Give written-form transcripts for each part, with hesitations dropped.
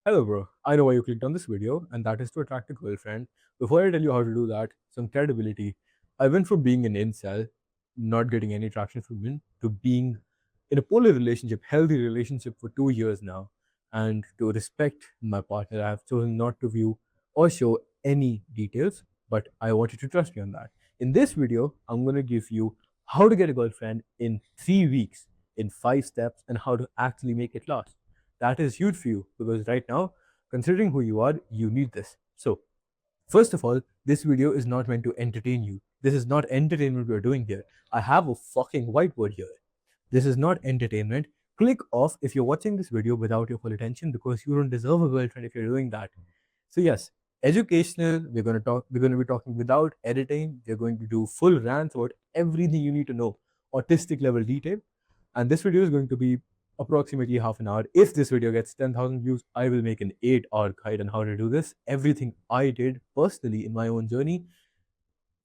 Hello, bro. I know why you clicked on this video, and that is to attract a girlfriend. Before I tell you how to do that, some credibility. I went from being an incel, not getting any traction from women, to being in a polar relationship, healthy relationship for 2 years now. And to respect my partner, I have chosen not to view or show any details, but I want you to trust me on that. In this video, I'm going to give you how to get a girlfriend in 3 weeks, in 5 steps, and how to actually make it last. That is huge for you because right now, considering who you are, you need this. So, first of all, this video is not meant to entertain you. This is not entertainment we're doing here. I have a fucking whiteboard here. This is not entertainment. Click off if you're watching this video without your full attention because you don't deserve a girlfriend if you're doing that. So yes, educational. We're gonna be talking without editing. We're going to do full rants about everything you need to know, autistic level detail. And this video is going to be approximately half an hour. If this video gets 10,000 views, I will make an 8-hour guide on how to do this. Everything I did personally in my own journey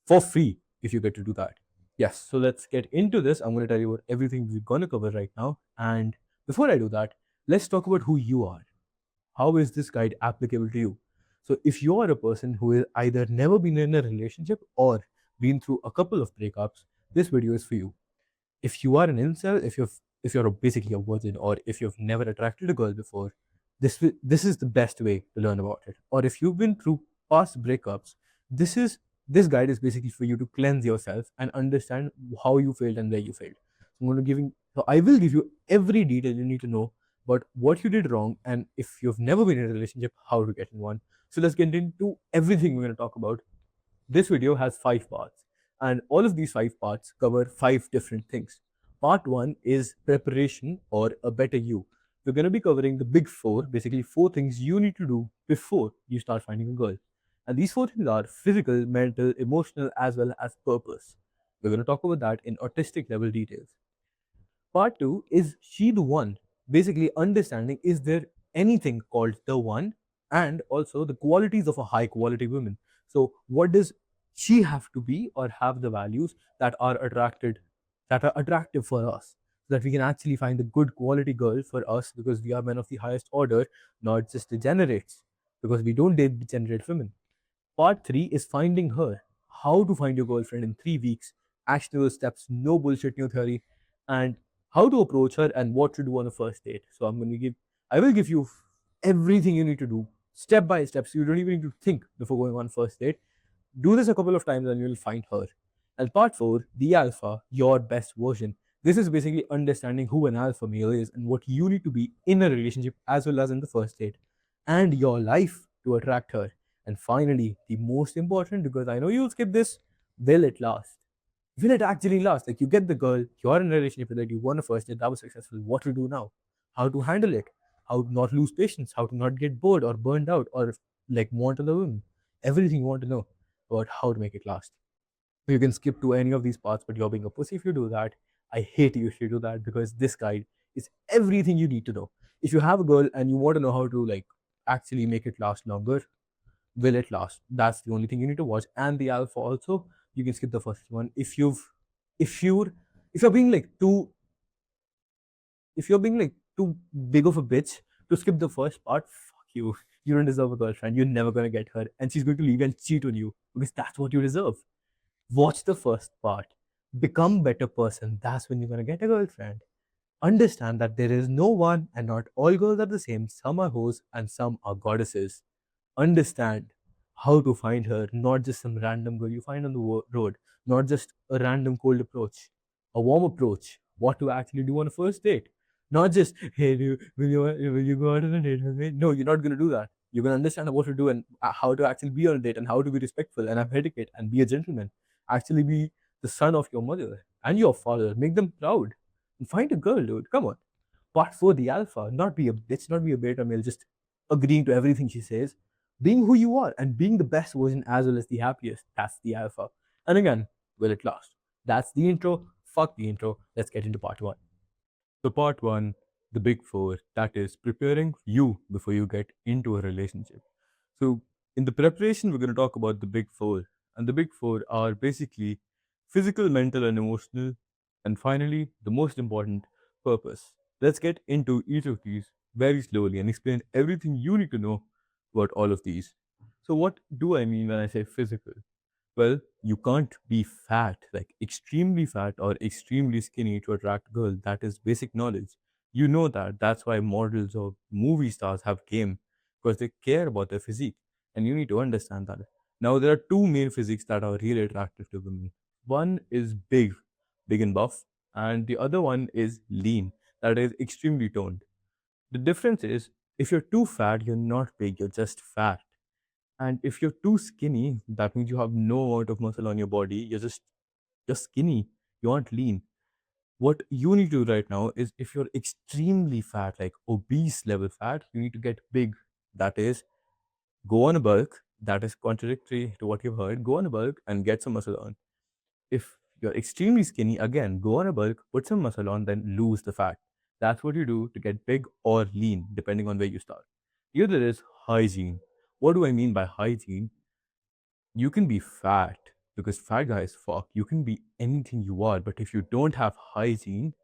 for free if you get to do that. Yes, so let's get into this. I'm going to tell you about everything we're going to cover right now. And before I do that, let's talk about who you are. How is this guide applicable to you? So, if you are a person who has either never been in a relationship or been through a couple of breakups, this video is for you. If you are an incel, if you're basically a virgin, or if you've never attracted a girl before, this is the best way to learn about it. Or if you've been through past breakups, this is this guide is basically for you to cleanse yourself and understand how you failed and where you failed. So I will give you every detail you need to know about what you did wrong, and if you've never been in a relationship, how to get in one. So let's get into everything we're going to talk about. This video has 5 parts, and all of these 5 parts cover 5 different things. Part 1 is preparation or a better you. We're going to be covering the big four, basically 4 things you need to do before you start finding a girl. And these 4 things are physical, mental, emotional, as well as purpose. We're going to talk about that in autistic level details. Part two is she the one? Basically, understanding is there anything called the one, and also the qualities of a high quality woman. So, what does she have to be or have the values that are attractive for us, so that we can actually find a good quality girl for us because we are men of the highest order, not just degenerates, because we don't date degenerate women. Part 3 is finding her. How to find your girlfriend in 3 weeks, actionable steps, no bullshit, new theory, and how to approach her and what to do on a first date. So I will give you everything you need to do step by step. So you don't even need to think before going on first date. Do this a couple of times and you'll find her. And part 4, the alpha, your best version. This is basically understanding who an alpha male is and what you need to be in a relationship as well as in the first date and your life to attract her. And finally, the most important, because I know you'll skip this, will it last? Will it actually last? Like you get the girl, you're in a relationship with her, you won a first date, that was successful. What to do now? How to handle it? How to not lose patience? How to not get bored or burned out or like want to the women? Everything you want to know about how to make it last. You can skip to any of these parts, but you're being a pussy if you do that. I hate you if you do that because this guide is everything you need to know. If you have a girl and you want to know how to like actually make it last longer, will it last? That's the only thing you need to watch. And the alpha also, you can skip the first one. If you're if you're being like too big of a bitch to skip the first part, fuck you. You don't deserve a girlfriend. You're never gonna get her, and she's going to leave and cheat on you because that's what you deserve. Watch the first part. Become better person. That's when you're gonna get a girlfriend. Understand that there is no one and not all girls are the same. Some are hoes and some are goddesses. Understand how to find her, not just some random girl you find on the road, not just a random cold approach, a warm approach. What to actually do on a first date, not just hey, will you go out on a date with me? No, you're not gonna do that. You're gonna understand what to do and how to actually be on a date and how to be respectful and have etiquette and be a gentleman. Actually, be the son of your mother and your father. Make them proud and find a girl, dude. Come on. Part 4, the alpha. Not be a bitch, not be a beta male, just agreeing to everything she says. Being who you are and being the best version as well as the happiest. That's the alpha. And again, will it last? That's the intro. Fuck the intro. Let's get into part 1. So, part 1, the big four, that is preparing you before you get into a relationship. So, in the preparation, we're going to talk about the big four. And the big four are basically physical, mental, and emotional. And finally, the most important, purpose. Let's get into each of these very slowly and explain everything you need to know about all of these. So, what do I mean when I say physical? Well, you can't be fat, like extremely fat or extremely skinny to attract a girl. That is basic knowledge. You know that. That's why models or movie stars have game because they care about their physique. And you need to understand that. Now, there are two main physiques that are really attractive to women. One is big, big and buff, and the other one is lean, that is extremely toned. The difference is if you're too fat, you're not big, you're just fat. And if you're too skinny, that means you have no amount of muscle on your body. You're skinny. You aren't lean. What you need to do right now is if you're extremely fat, like obese level fat, you need to get big. That is, go on a bulk. That is contradictory to what you've heard. Go on a bulk and get some muscle on. If you're extremely skinny, again, go on a bulk, put some muscle on, then lose the fat. That's what you do to get big or lean, depending on where you start. The other is hygiene. What do I mean by hygiene? You can be fat because fat guys fuck. You can be anything you are, but if you don't have hygiene,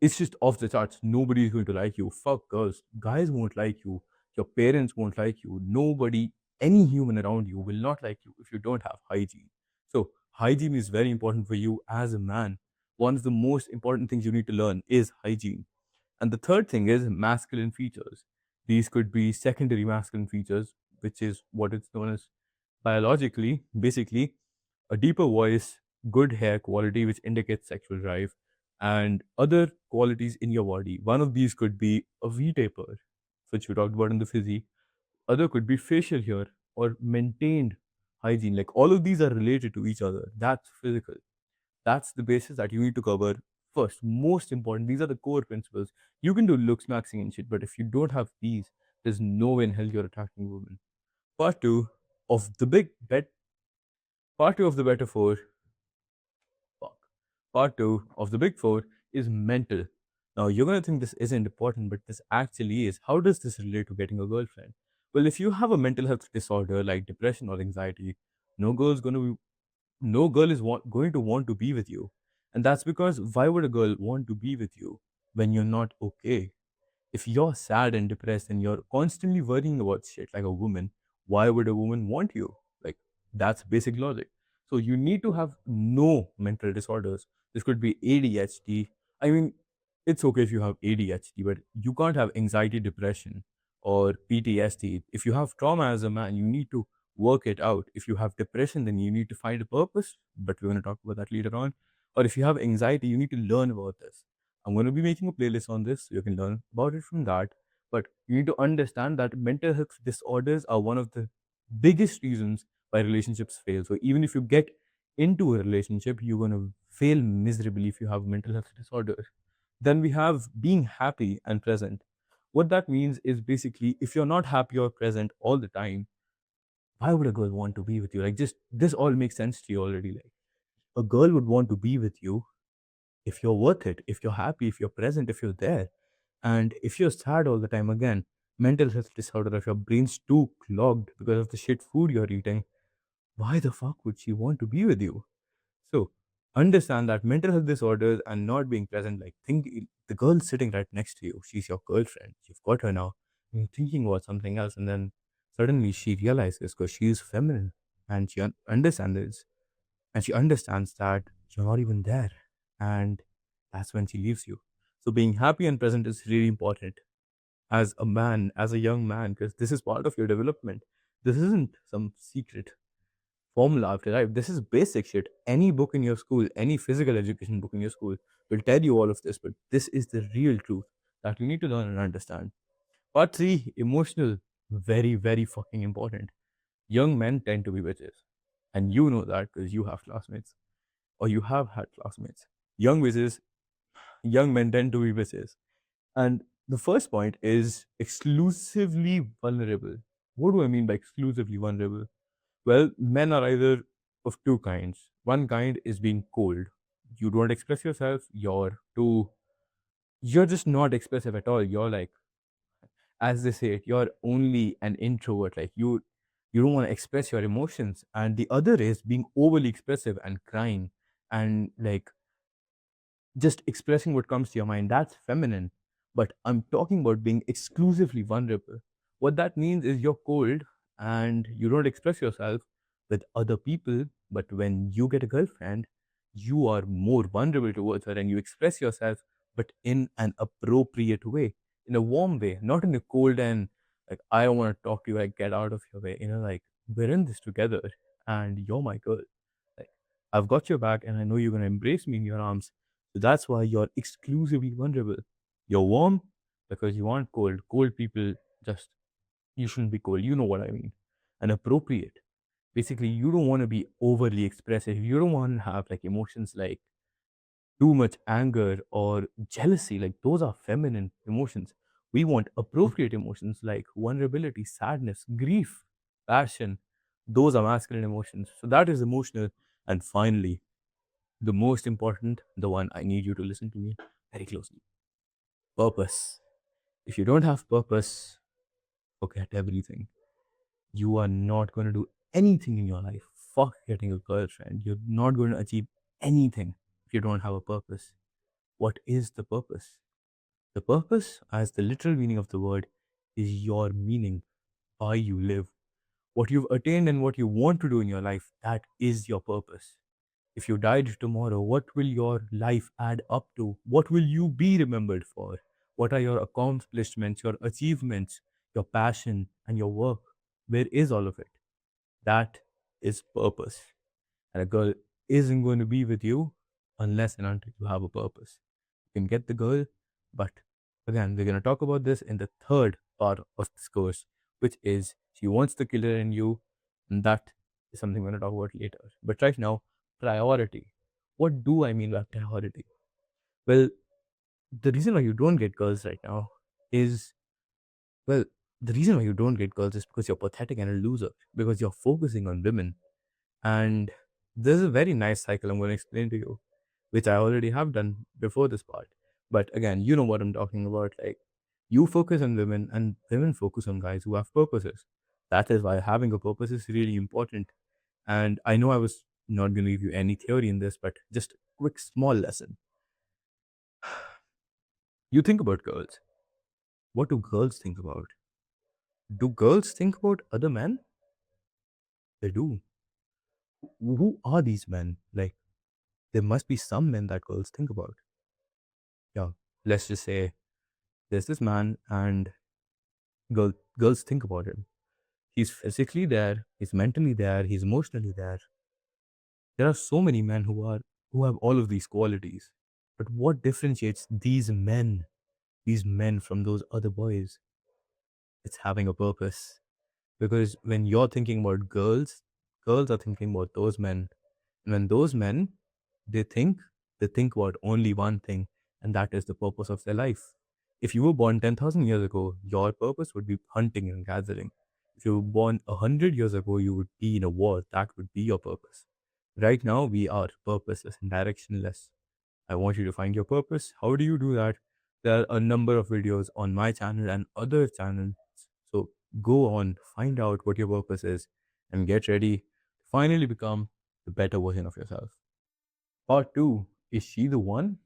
it's just off the charts. Nobody's going to like you. Fuck girls. Guys won't like you. Your parents won't like you. Nobody, any human around you will not like you if you don't have hygiene. So, hygiene is very important for you as a man. One of the most important things you need to learn is hygiene. And the third thing is masculine features. These could be secondary masculine features, which is what it's known as biologically, basically, a deeper voice, good hair quality, which indicates sexual drive, and other qualities in your body. One of these could be a V taper, which we talked about in the physique. Other could be facial hair or maintained hygiene. Like all of these are related to each other. That's physical. That's the basis that you need to cover first. Most important, these are the core principles. You can do looks maxing and shit, but if you don't have these, there's no way in hell you're attracting women. Part two of the big bet. Part two of the better four. Fuck. Part two of the big four is mental. Now you're gonna think this isn't important, but this actually is. How does this relate to getting a girlfriend? Well, if you have a mental health disorder like depression or anxiety, no girl's gonna be, no girl is going to want to be with you. And that's because why would a girl want to be with you when you're not okay? If you're sad and depressed and you're constantly worrying about shit like a woman, why would a woman want you? Like, that's basic logic. So, you need to have no mental disorders. This could be ADHD. I mean, it's okay if you have ADHD, but you can't have anxiety, depression, or PTSD. If you have trauma as a man, you need to work it out. If you have depression, then you need to find a purpose, but we're going to talk about that later on. Or if you have anxiety, you need to learn about this. I'm going to be making a playlist on this so you can learn about it from that. But you need to understand that mental health disorders are one of the biggest reasons why relationships fail. So even if you get into a relationship, you're going to fail miserably if you have mental health disorders. Then we have being happy and present. What that means is basically if you're not happy or present all the time, why would a girl want to be with you? Like, just this all makes sense to you already. Like, a girl would want to be with you if you're worth it, if you're happy, if you're present, if you're there. And if you're sad all the time, again, mental health disorder, if your brain's too clogged because of the shit food you're eating, why the fuck would she want to be with you? So, understand that mental health disorders and not being present, like, think the girl sitting right next to you, she's your girlfriend, you've got her now, you're thinking about something else, and then suddenly she realizes because she's feminine and she understands this and she understands that you're not even there. And that's when she leaves you. So being happy and present is really important as a man, as a young man, because this is part of your development. This isn't some secret formula after life. This is basic shit. Any book in your school, any physical education book in your school will tell you all of this, but this is the real truth that you need to learn and understand. Part three, emotional, very, very fucking important. Young men tend to be bitches. And you know that because you have classmates or you have had classmates. Young bitches, young men tend to be bitches. And the first point is exclusively vulnerable. What do I mean by exclusively vulnerable? Well, men are either of two kinds. One kind is being cold. You don't express yourself, you're just not expressive at all. You're like, as they say it, you're only an introvert. Like you don't want to express your emotions. And the other is being overly expressive and crying and like just expressing what comes to your mind. That's feminine. But I'm talking about being exclusively vulnerable. What that means is you're cold and you don't express yourself with other people, but when you get a girlfriend, you are more vulnerable towards her and you express yourself, but in an appropriate way, in a warm way, not in a cold and like, I don't want to talk to you, like, get out of your way. Like, we're in this together and you're my girl. Like, I've got your back and I know you're going to embrace me in your arms. So that's why you're exclusively vulnerable. You're warm because you aren't cold. Cold people just, you shouldn't be cold. You know what I mean. And appropriate. Basically, you don't want to be overly expressive. You don't want to have like emotions like too much anger or jealousy. Like those are feminine emotions. We want appropriate emotions like vulnerability, sadness, grief, passion. Those are masculine emotions. So that is emotional. And finally, the most important, the one I need you to listen to me very closely, purpose. If you don't have purpose, forget everything. You are not going to do anything in your life. Fuck getting a girlfriend. You're not going to achieve anything if you don't have a purpose. What is the purpose? The purpose, as the literal meaning of the word, is your meaning, why you live. What you've attained and what you want to do in your life, that is your purpose. If you died tomorrow, what will your life add up to? What will you be remembered for? What are your accomplishments, your achievements, your passion, and your work? Where is all of it? That is purpose. And a girl isn't going to be with you unless and until you have a purpose. You can get the girl, but again, we're going to talk about this in the third part of this course, which is she wants the killer in you, and that is something we're going to talk about later. But right now, priority. What do I mean by priority? Well, the reason why you don't get girls right now is, well, the reason why you don't get girls is because you're pathetic and a loser, because you're focusing on women. And there's a very nice cycle I'm going to explain to you, which I already have done before this part. But again, you know what I'm talking about. Like, you focus on women, and women focus on guys who have purposes. That is why having a purpose is really important. And I know I was not going to give you any theory in this, but just a quick small lesson. You think about girls. What do girls think about? Do girls think about other men? They do. Who are these men? Like, there must be some men that girls think about. Yeah, let's just say there's this man and girls think about him. He's physically there, he's mentally there, he's emotionally there. There are so many men who have all of these qualities. But what differentiates these men from those other boys? It's having a purpose. Because when you're thinking about girls, girls are thinking about those men. And when those men, they think, they think about only one thing, and that is the purpose of their life. If you were born 10,000 years ago, your purpose would be hunting and gathering. If you were born 100 years ago, you would be in a war. That would be your purpose. Right now, we are purposeless and directionless. I want you to find your purpose. How do you do that? There are a number of videos on my channel and other channels. So go on, find out what your purpose is, and get ready to finally become the better version of yourself. Part two, is she the one?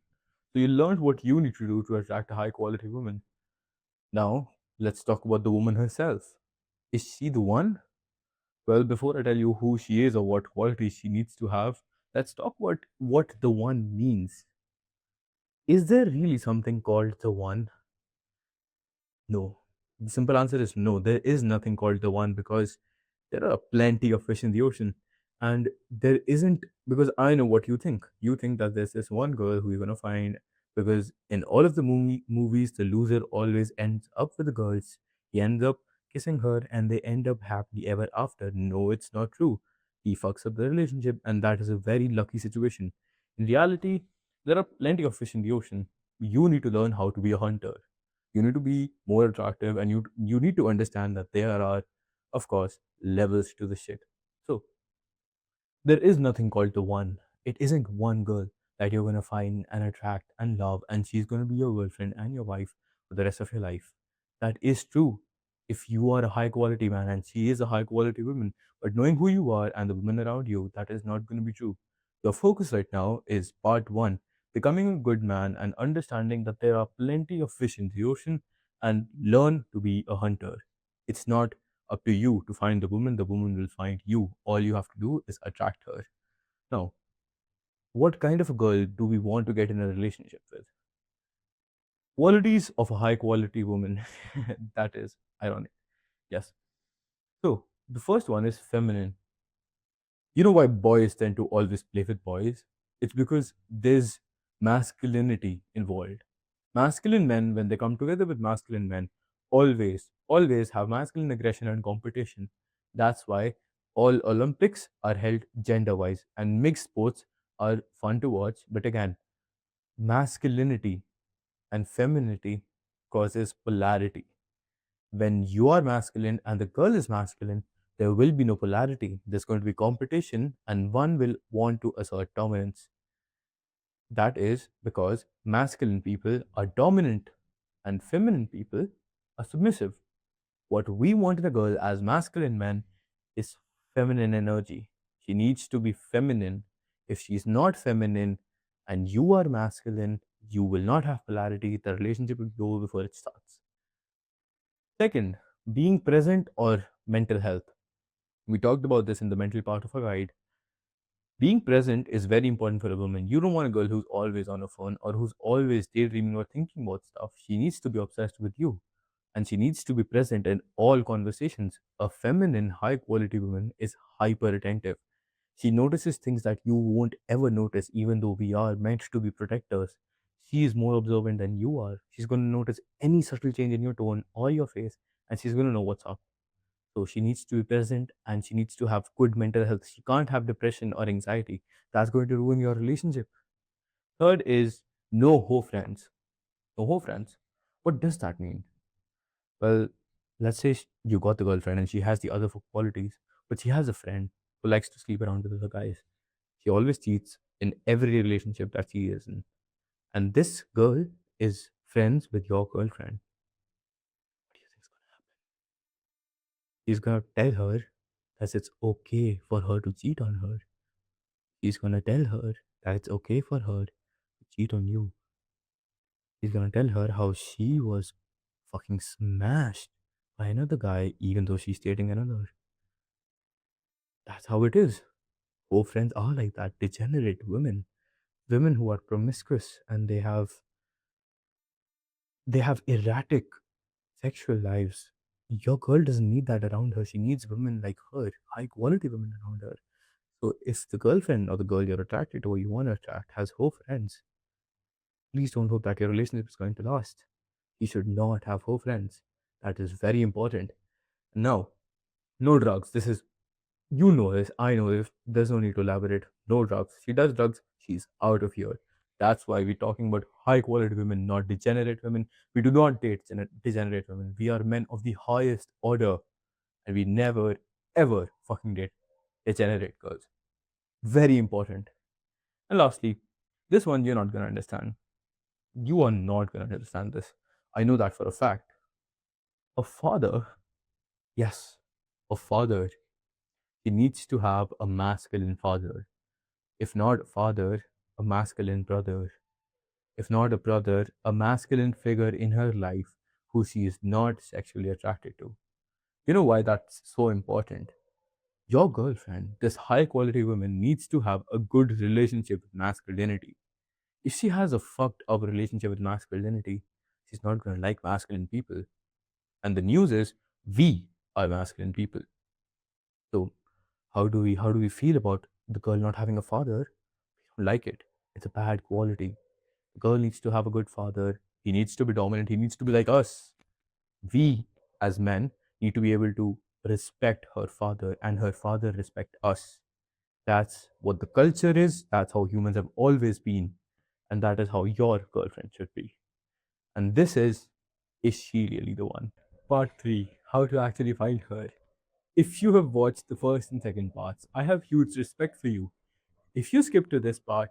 So you learned what you need to do to attract a high quality woman. Now, let's talk about the woman herself. Is she the one? Well, before I tell you who she is or what qualities she needs to have, let's talk about what the one means. Is there really something called the one? No. The simple answer is no. There is nothing called the one because there are plenty of fish in the ocean. And there isn't, because I know what you think. You think that there's this one girl who you're going to find because in all of the movies, the loser always ends up with the girls. He ends up kissing her and they end up happily ever after. No, it's not true. He fucks up the relationship and that is a very lucky situation. In reality, there are plenty of fish in the ocean. You need to learn how to be a hunter. You need to be more attractive and you need to understand that there are, of course, levels to the shit. So there is nothing called the one. It isn't one girl that you're gonna find and attract and love, and she's gonna be your girlfriend and your wife for the rest of your life. That is true if you are a high quality man and she is a high quality woman. But knowing who you are and the women around you, that is not gonna be true. Your focus right now is part one, becoming a good man and understanding that there are plenty of fish in the ocean and learn to be a hunter. It's not up to you to find the woman will find you. All you have to do is attract her. Now, what kind of a girl do we want to get in a relationship with? Qualities of a high quality woman. That is ironic. Yes. So, the first one is feminine. You know why boys tend to always play with boys? It's because there's masculinity involved. Masculine men, when they come together with masculine men, always have masculine aggression and competition. That's why all Olympics are held gender wise and mixed sports are fun to watch. But again, masculinity and femininity causes polarity. When you are masculine and the girl is masculine, there will be no polarity. There's going to be competition, and one will want to assert dominance. That is because masculine people are dominant and feminine people are submissive. What we want in a girl as masculine men is feminine energy. She needs to be feminine. If she's not feminine and you are masculine, you will not have polarity. The relationship will go before it starts. Second, being present or mental health. We talked about this in the mental part of our guide. Being present is very important for a woman. You don't want a girl who's always on her phone or who's always daydreaming or thinking about stuff. She needs to be obsessed with you and she needs to be present in all conversations. A feminine, high quality woman is hyper attentive. She notices things that you won't ever notice, even though we are meant to be protectors. She is more observant than you are. She's going to notice any subtle change in your tone or your face, and she's going to know what's up. So she needs to be present and she needs to have good mental health. She can't have depression or anxiety. That's going to ruin your relationship. Third is no ho friends. No ho friends. What does that mean? Well, let's say you got the girlfriend and she has the other four qualities, but she has a friend who likes to sleep around with other guys. She always cheats in every relationship that she is in. And this girl is friends with your girlfriend. What do you think is going to happen? He's going to tell her that it's okay for her to cheat on her. He's going to tell her that it's okay for her to cheat on you. He's going to tell her how she was fucking smashed by another guy, even though she's dating another. That's how it is. Oh, friends are like that. Degenerate women. Women who are promiscuous and they have erratic sexual lives. Your girl doesn't need that around her. She needs women like her, high quality women around her. So if the girlfriend or the girl you're attracted to or you want to attract has whole friends, please don't hope that your relationship is going to last. You should not have whole friends. That is very important. Now, no drugs. This is, you know this, I know this. There's no need to elaborate. No drugs. She does drugs, she's out of here. That's why we're talking about high quality women, not degenerate women. We do not date degenerate women. We are men of the highest order, and we never, ever fucking date degenerate girls. Very important. And lastly, this one you're not gonna understand. You are not gonna understand this. I know that for a fact. A father, yes, a father, he needs to have a masculine father. If not a father, a masculine brother. If not a brother, a masculine figure in her life who she is not sexually attracted to. You know why that's so important? Your girlfriend, this high quality woman, needs to have a good relationship with masculinity. If she has a fucked up relationship with masculinity, she's not gonna like masculine people. And the news is we are masculine people. So how do we feel about the girl not having a father? We don't like it. It's a bad quality. The girl needs to have a good father. He needs to be dominant. He needs to be like us. We as men need to be able to respect her father and her father respect us. That's what the culture is. That's how humans have always been. And that is how your girlfriend should be. And this is she really the one? Part 3, how to actually find her. If you have watched the first and second parts, I have huge respect for you. If you skip to this part,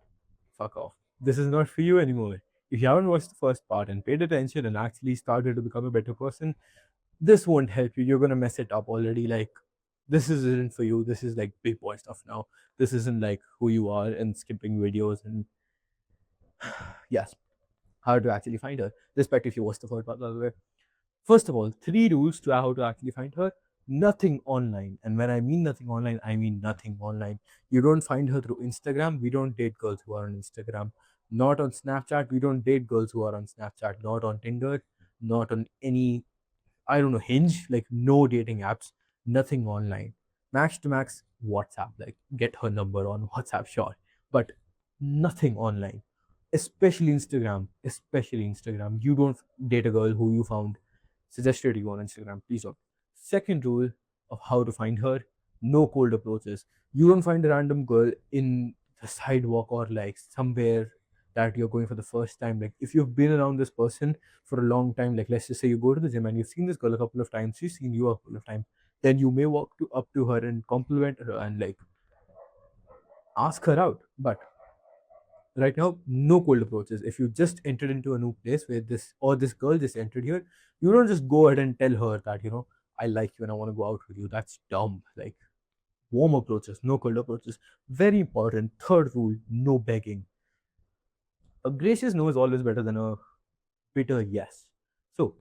fuck off. This is not for you anymore. If you haven't watched the first part and paid attention and actually started to become a better person, this won't help you. You're gonna mess it up already. Like, this isn't for you. This is like big boy stuff now. This isn't like who you are and skipping videos and Yes, how to actually find her. Respect if you watched the third part, by the way. First of all, three rules to how to actually find her. Nothing online. And when I mean nothing online, I mean nothing online. You don't find her through Instagram. We don't date girls who are on Instagram. Not on Snapchat. We don't date girls who are on Snapchat. Not on Tinder. Not on any, I don't know, Hinge. Like, no dating apps. Nothing online. Max to max WhatsApp. Like, get her number on WhatsApp, sure. But nothing online, especially Instagram. Especially Instagram. You don't date a girl who you found suggested you on Instagram. Please don't. Second rule of how to find her: no cold approaches. You don't find a random girl in the sidewalk or like somewhere that you're going for the first time. Like, if you've been around this person for a long time, like let's just say you go to the gym and you've seen this girl a couple of times, she's seen you a couple of times, then you may walk up to her and compliment her and like ask her out. But right now, no cold approaches. If you just entered into a new place where this girl just entered here, you don't just go ahead and tell her that, I like you and I want to go out with you. That's dumb. Like, warm approaches, no cold approaches. Very important. Third rule: no begging. A gracious no is always better than a bitter yes. So,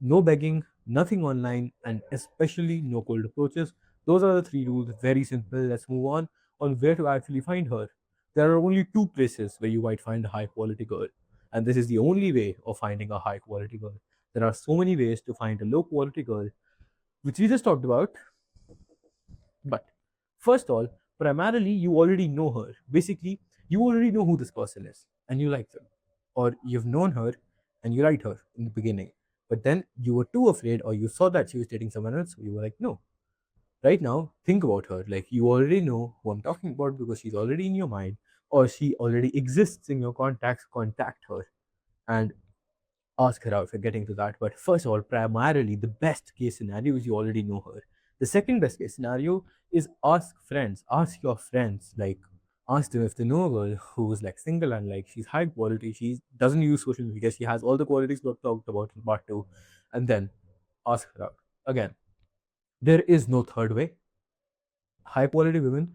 no begging, nothing online, and especially no cold approaches. Those are the three rules. Very simple. Let's move on where to actually find her. There are only two places where you might find a high quality girl, and this is the only way of finding a high quality girl. There are so many ways to find a low quality girl, which we just talked about. But first of all, primarily you already know her. Basically, you already know who this person is and you like them. Or you've known her and you liked her in the beginning. But then you were too afraid or you saw that she was dating someone else, so you were like, no. Right now, think about her. Like, you already know who I'm talking about because she's already in your mind or she already exists in your contacts. Contact her and ask her out. We're getting to that. But first of all, primarily, the best case scenario is you already know her. The second best case scenario is ask friends. Ask your friends. Like, ask them if they know a girl who's like single and like she's high quality. She doesn't use social media. She has all the qualities we talked about in part two. And then ask her out. Again, there is no third way. High quality women,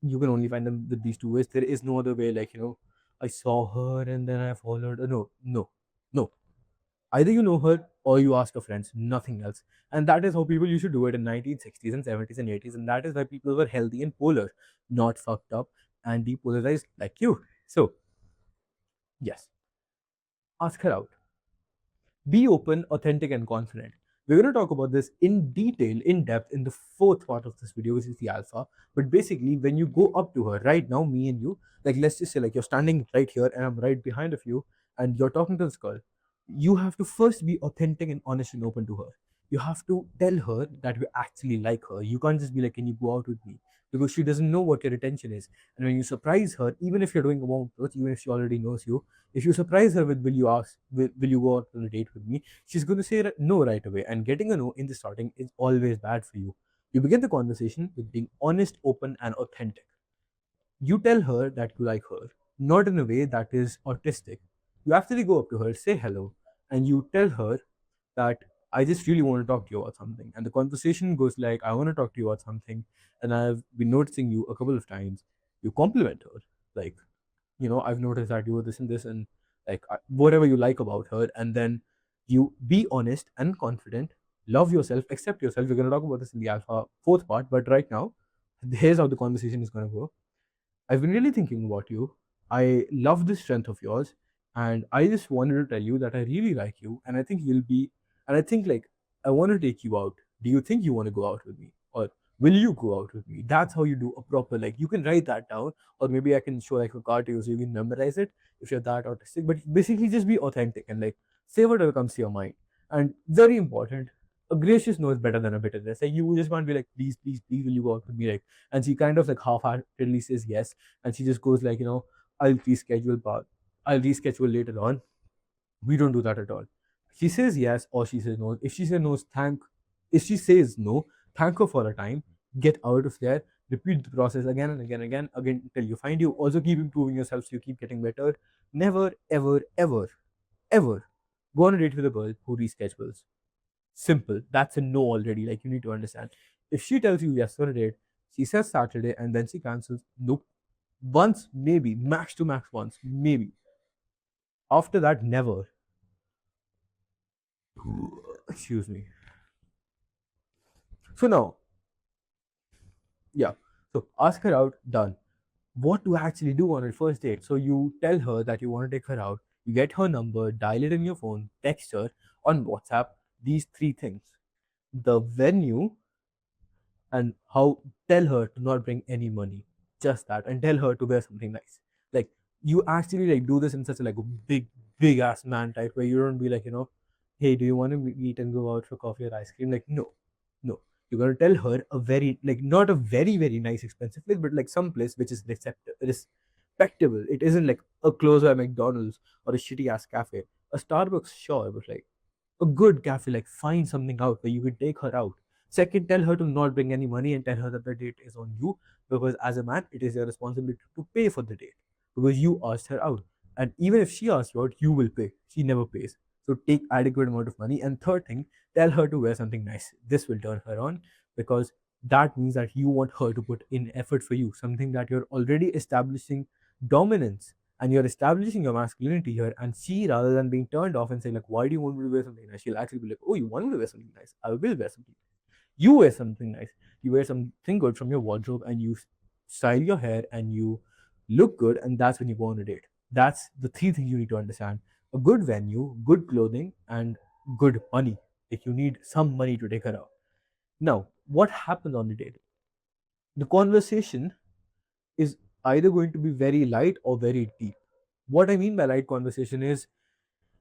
you can only find them with these two ways. There is no other way. Like, I saw her and then I followed. No, no, no. Either you know her or you ask your friends, nothing else. And that is how people used to do it in 1960s and 70s and 80s. And that is why people were healthy and polar, not fucked up and depolarized like you. So, yes, ask her out. Be open, authentic, and confident. We're going to talk about this in detail, in depth, in the fourth part of this video, which is the alpha. But basically, when you go up to her right now, me and you, like let's just say, like you're standing right here and I'm right behind of you, and you're talking to this girl, you have to first be authentic and honest and open to her. You have to tell her that you actually like her. You can't just be like, "Can you go out with me?" Because she doesn't know what your intention is. And when you surprise her, even if you're doing a warm approach, even if she already knows you, if you surprise her with, will you go out on a date with me? She's going to say no right away. And getting a no in the starting is always bad for you. You begin the conversation with being honest, open, and authentic. You tell her that you like her, not in a way that is autistic. You actually go up to her, say hello, and you tell her that I just really want to talk to you about something. And the conversation goes like, I want to talk to you about something, and I've been noticing you a couple of times. You compliment her, like, I've noticed that you were this and this, and like whatever you like about her, and then you be honest and confident, love yourself, accept yourself. We're going to talk about this in the alpha fourth part, but right now, here's how the conversation is going to go. I've been really thinking about you. I love the strength of yours. And I just wanted to tell you that I really like you. And I think you'll be, and I think like, I want to take you out. Do you think you want to go out with me? Or will you go out with me? That's how you do a proper, like, you can write that down. Or maybe I can show like a card to you so you can memorize it if you're that autistic. But basically, just be authentic and like, say whatever comes to your mind. And very important, a gracious no is better than a bitterness. Like, you just can't be like, please, please, please, will you go out with me? Like, and she kind of like half-heartedly says yes, and she just goes like, I'll reschedule, but I'll reschedule later on. We don't do that at all. She says yes or she says no. If she says no, thank her for her time. Get out of there. Repeat the process again and again, again until you find you. Also keep improving yourself so you keep getting better. Never, ever, ever, ever go on a date with a girl who reschedules. Simple. That's a no already. Like, you need to understand. If she tells you yes for a date, she says Saturday and then she cancels. Nope. Once, maybe. Max to max once. Maybe. After that, never. Excuse me. So now, yeah. So ask her out, done. What to actually do on a first date? So you tell her that you want to take her out, you get her number, dial it in your phone, text her on WhatsApp, these three things. The venue, and how, tell her to not bring any money, just that, and tell her to wear something nice. Like, you actually like do this in such a like a big ass man type where you don't be like, hey, do you want to meet and go out for coffee or ice cream? Like, no, no. You're gonna tell her a very like not a very nice expensive place, but like some place which is respectable. It isn't like a close by McDonald's or a shitty ass cafe. A Starbucks, sure, but like a good cafe, like find something out where you can take her out. Second, tell her to not bring any money and tell her that the date is on you, because as a man, it is your responsibility to pay for the date because you asked her out. And even if she asks you out, you will pay. She never pays. So take adequate amount of money. And third thing, tell her to wear something nice. This will turn her on because that means that you want her to put in effort for you, something that you're already establishing dominance, and you're establishing your masculinity here. And she, rather than being turned off and saying like, why do you want me to wear something nice, she'll actually be like, oh, you want me to wear something nice, I will wear something. You wear something nice, you wear something good from your wardrobe, and you style your hair and you look good, and that's when you go on a date. That's the three things you need to understand: a good venue, good clothing, and good money. Like, you need some money to take her out. Now, what happens on the date? The conversation is either going to be very light or very deep. What I mean by light conversation is,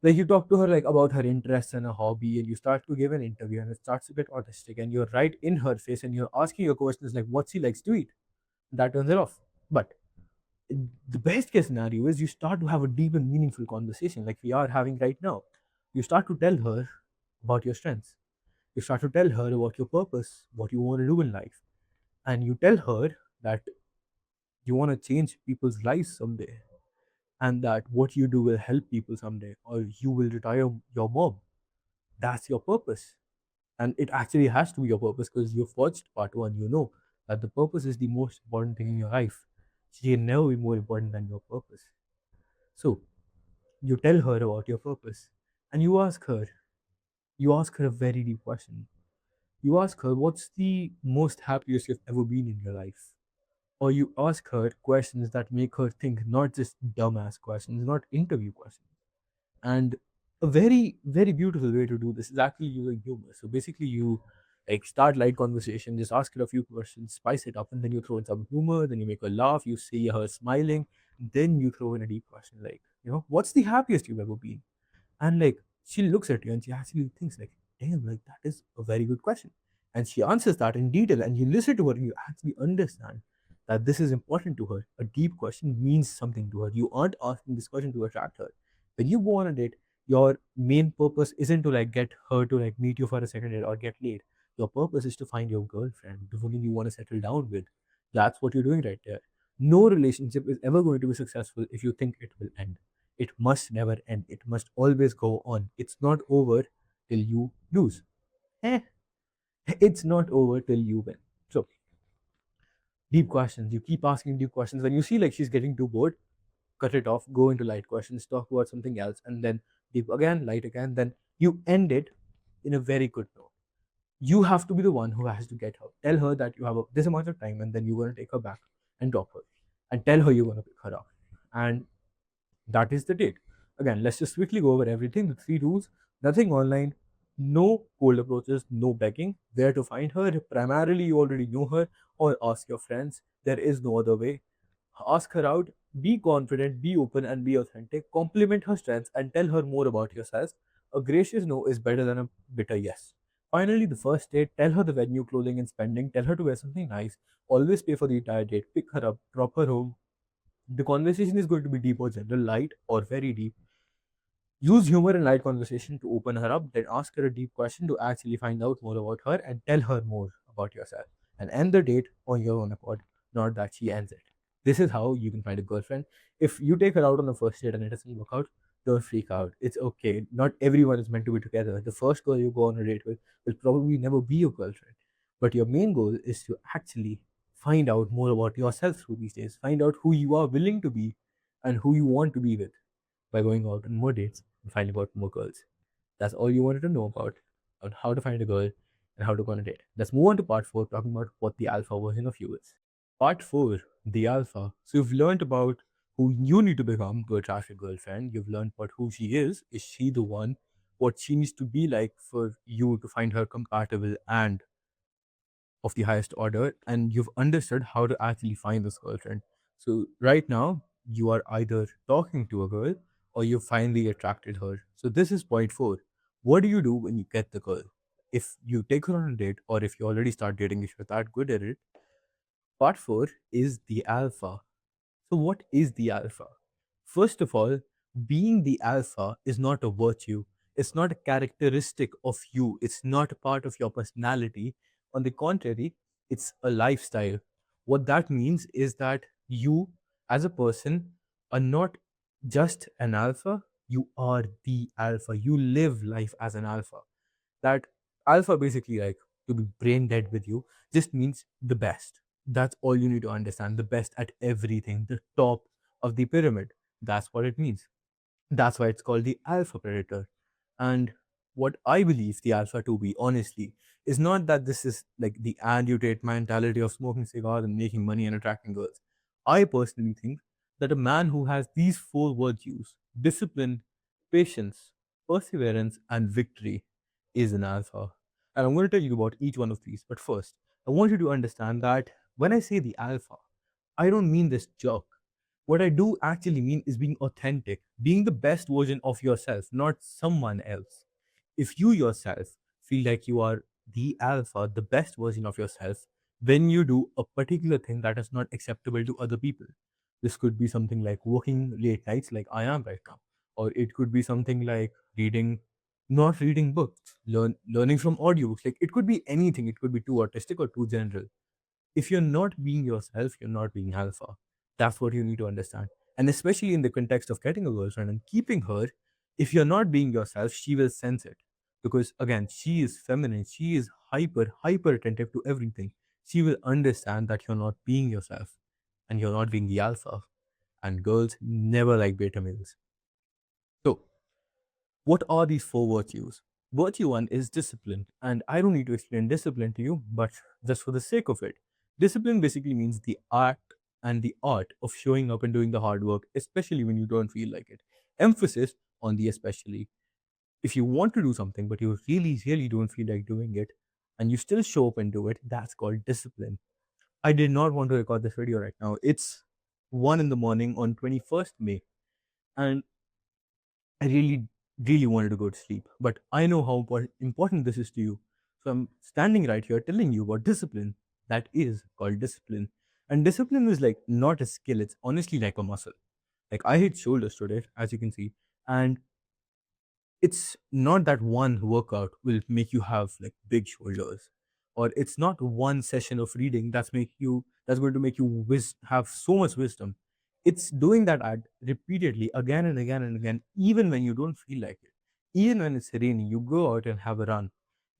like, you talk to her like about her interests and a hobby, and you start to give an interview, and it starts to get autistic, and you're right in her face, and you're asking your questions like what she likes to eat. That turns it off. But the best case scenario is you start to have a deep and meaningful conversation like we are having right now. You start to tell her about your strengths. You start to tell her about your purpose, what you want to do in life, and you tell her that you want to change people's lives someday, and that what you do will help people someday, or you will retire your mom. That's your purpose. And it actually has to be your purpose because you've watched part one. You know that the purpose is the most important thing in your life. She can never be more important than your purpose. So you tell her about your purpose, and you ask her a very deep question. You ask her, what's the most happiest you've ever been in your life? Or you ask her questions that make her think, not just dumbass questions, not interview questions. And a very beautiful way to do this is actually using humor. So basically, you like start light conversation, just ask her a few questions, spice it up, and then you throw in some humor, then you make her laugh, you see her smiling, then you throw in a deep question like, what's the happiest you've ever been? And like, she looks at you and she actually thinks like, damn, like that is a very good question. And she answers that in detail, and you listen to her and you actually understand that this is important to her. A deep question means something to her. You aren't asking this question to attract her. When you go on a date, your main purpose isn't to like get her to like meet you for a second date or get late. Your purpose is to find your girlfriend, the woman you want to settle down with. That's what you're doing right there. No relationship is ever going to be successful if you think it will end. It must never end. It must always go on. It's not over till you lose. Eh, it's not over till you win. So, deep questions. You keep asking deep questions. When you see like she's getting too bored, cut it off, go into light questions, talk about something else, and then deep again, light again. Then you end it in a very good note. You have to be the one who has to get her. Tell her that you have this amount of time, and then you're going to take her back and drop her, and tell her you're going to pick her up. And that is the date. Again, let's just quickly go over everything. The three rules: nothing online, no cold approaches, no begging. Where to find her? Primarily, you already knew her, or ask your friends. There is no other way. Ask her out, be confident, be open, and be authentic. Compliment her strengths and tell her more about yourself. A gracious no is better than a bitter yes. Finally, the first date, tell her the venue, clothing, and spending. Tell her to wear something nice. Always pay for the entire date. Pick her up, drop her home. The conversation is going to be deep or general, light or very deep. Use humor and light conversation to open her up, then ask her a deep question to actually find out more about her and tell her more about yourself. And end the date on your own accord, not that she ends it. This is how you can find a girlfriend. If you take her out on the first date and it doesn't work out, don't freak out. It's okay. Not everyone is meant to be together. The first girl you go on a date with will probably never be your girlfriend. But your main goal is to actually find out more about yourself through these days. Find out who you are willing to be and who you want to be with. by going out on more dates and finding out more girls. That's all you wanted to know about on how to find a girl and how to go on a date. Let's move on to part four, talking about what the alpha version of you is. Part four, the alpha. So you've learned about who you need to become to attract a girlfriend. You've learned about who she is. Is she the one? What she needs to be like for you to find her compatible and of the highest order, and you've understood how to actually find this girlfriend. So right now, you are either talking to a girl or you finally attracted her. So this is point four. What do you do when you get the girl? If you take her on a date, or if you already start dating, if you're that good at it, part four is the alpha. So, what is the alpha? First of all, being the alpha is not a virtue. It's not a characteristic of you. It's not a part of your personality. On the contrary, it's a lifestyle. What that means is that you, as a person, are not just an alpha, you are the alpha. You live life as an alpha. That alpha, basically, like to be brain dead with you, just means the best. That's all you need to understand. The best at everything, the top of the pyramid. That's what it means. That's why it's called the alpha predator. And what I believe the alpha to be, honestly, is not that this is like the Andrew Tate mentality of smoking cigars and making money and attracting girls. I personally think that a man who has these four virtues, discipline, patience, perseverance, and victory, is an alpha. And I'm going to tell you about each one of these. But first, I want you to understand that when I say the alpha, I don't mean this jerk. What I do actually mean is being authentic, being the best version of yourself, not someone else. If you yourself feel like you are the alpha, the best version of yourself, when you do a particular thing that is not acceptable to other people. This could be something like working late nights, like I am right now, or it could be something like not reading books, learning from audiobooks. Like it could be anything. It could be too artistic or too general. If you're not being yourself, you're not being alpha. That's what you need to understand. And especially in the context of getting a girlfriend and keeping her, if you're not being yourself, she will sense it. Because again, she is feminine, she is hyper attentive to everything. She will understand that you're not being yourself and you're not being the alpha. And girls never like beta males. So, what are these four virtues? Virtue one is discipline, and I don't need to explain discipline to you, but just for the sake of it, discipline basically means the art of showing up and doing the hard work, especially when you don't feel like it. Emphasis on the especially. If you want to do something, but you really don't feel like doing it, and you still show up and do it, that's called discipline. I did not want to record this video right now. It's 1 in the morning on 21st May, and I really wanted to go to sleep, but I know how important this is to you. So I'm standing right here telling you about discipline. That is called discipline. And discipline is like not a skill, it's honestly like a muscle. Like I hit shoulders today, as you can see, and it's not that one workout will make you have like big shoulders, or it's not one session of reading that's going to make you have so much wisdom. It's doing that ad repeatedly again and again and again, even when you don't feel like it. Even when it's raining, you go out and have a run.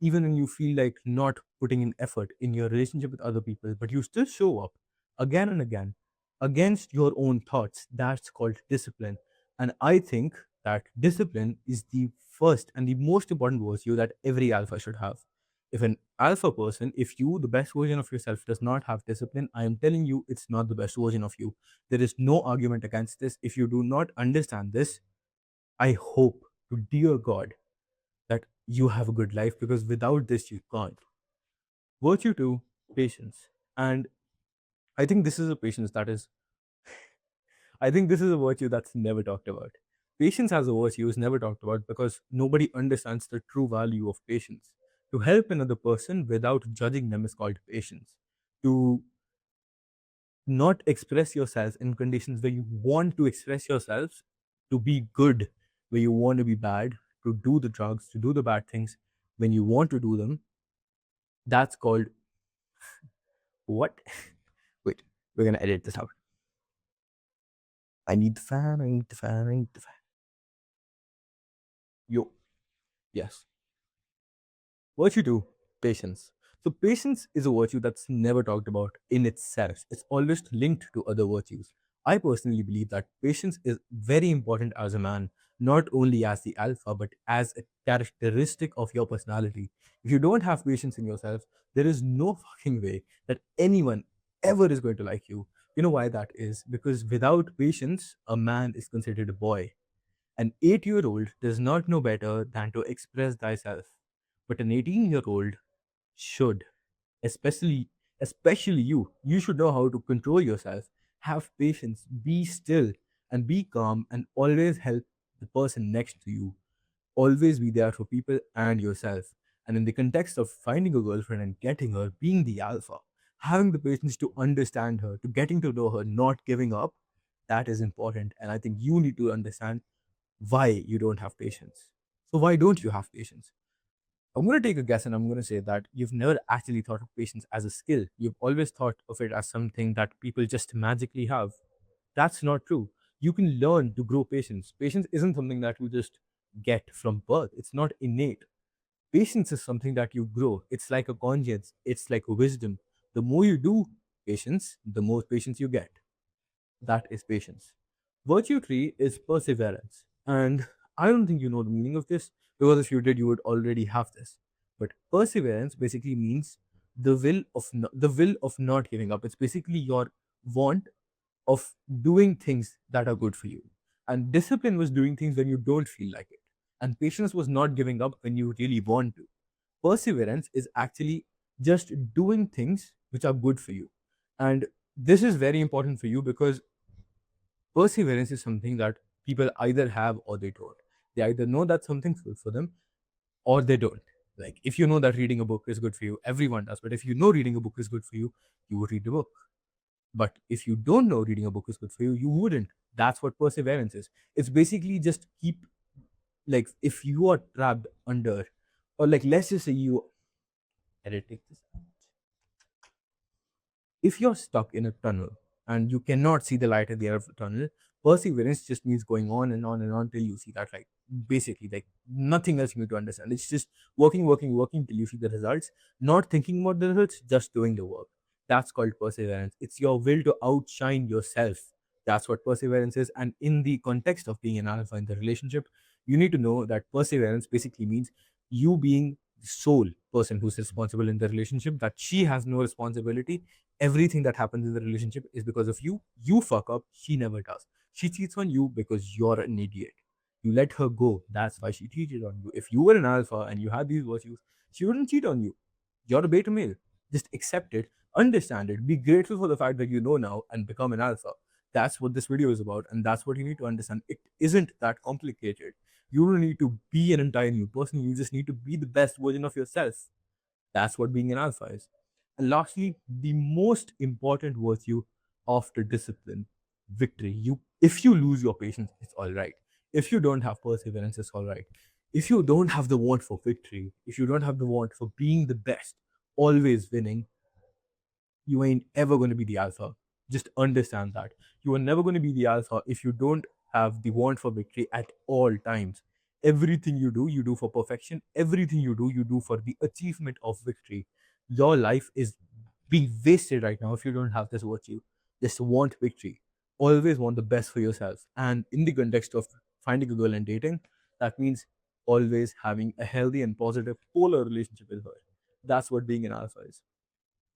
Even when you feel like not putting in effort in your relationship with other people, but you still show up again and again against your own thoughts. That's called discipline. And I think that discipline is the first and the most important virtue that every alpha should have. If an alpha person, if you, the best version of yourself, does not have discipline, I am telling you, it's not the best version of you. There is no argument against this. If you do not understand this, I hope to dear God that you have a good life, because without this, you can't. Virtue two, patience. And I think this is a patience that is I think this is a virtue that's never talked about. Patience as a virtue is never talked about because nobody understands the true value of patience. To help another person without judging them is called patience. To not express yourself in conditions where you want to express yourself, to be good where you want to be bad, to do the drugs, to do the bad things when you want to do them, that's called what? Wait, we're gonna edit this out. I need the fan, I need the fan, I need the fan. Yo, yes. Virtue two, patience. So patience is a virtue that's never talked about in itself. It's always linked to other virtues. I personally believe that patience is very important as a man, not only as the alpha, but as a characteristic of your personality. If you don't have patience in yourself, there is no fucking way that anyone ever is going to like you. You know why that is? Because without patience, a man is considered a boy. An 8-year-old does not know better than to express thyself, but an 18-year-old should, especially especially you. You should know how to control yourself, have patience, be still, and be calm, and always help the person next to you. Always be there for people and yourself. And in the context of finding a girlfriend and getting her, being the alpha, having the patience to understand her, to getting to know her, not giving up, that is important. And I think you need to understand why you don't have patience. So why don't you have patience? I'm going to take a guess and I'm going to say that you've never actually thought of patience as a skill. You've always thought of it as something that people just magically have. That's not true. You can learn to grow patience. Patience isn't something that you just get from birth, it's not innate. Patience is something that you grow. It's like a conscience, it's like a wisdom. The more you do patience, the more patience you get. That is patience. Virtue tree is perseverance. And I don't think you know the meaning of this, because if you did, you would already have this. But perseverance basically means the will of not giving up. It's basically your want of doing things that are good for you. And discipline was doing things when you don't feel like it. And patience was not giving up when you really want to. Perseverance is actually just doing things which are good for you. And this is very important for you because perseverance is something that people either have or they don't. They either know that something's good for them or they don't. Like if you know that reading a book is good for you, everyone does. But if you know reading a book is good for you, you would read the book. But if you don't know reading a book is good for you, you wouldn't. That's what perseverance is. It's basically just keep, like, if you are trapped under, or like let's just say you edit take this if you're stuck in a tunnel and you cannot see the light at the end of the tunnel, perseverance just means going on and on and on till you see that light. Basically, like nothing else you need to understand. It's just working, working, working till you see the results, not thinking about the results, just doing the work. That's called perseverance. It's your will to outshine yourself. That's what perseverance is. And in the context of being an alpha in the relationship, you need to know that perseverance basically means you being the sole person who's responsible in the relationship, that she has no responsibility. Everything that happens in the relationship is because of you. You fuck up, she never does. She cheats on you because you're an idiot. You let her go. That's why she cheated on you. If you were an alpha and you had these virtues, she wouldn't cheat on you. You're a beta male. Just accept it, understand it, be grateful for the fact that you know now and become an alpha. That's what this video is about, and that's what you need to understand. It isn't that complicated. You don't need to be an entire new person. You just need to be the best version of yourself. That's what being an alpha is. And lastly, the most important virtue after discipline, victory. If you lose your patience, it's all right. If you don't have perseverance, it's all right. If you don't have the want for victory, if you don't have the want for being the best, always winning, you ain't ever going to be the alpha. Just understand that. You are never going to be the alpha if you don't have the want for victory at all times. Everything you do for perfection. Everything you do for the achievement of victory. Your life is being wasted right now if you don't have this virtue. Just want victory. Always want the best for yourself. And in the context of finding a girl and dating, that means always having a healthy and positive polar relationship with her. That's what being an alpha is.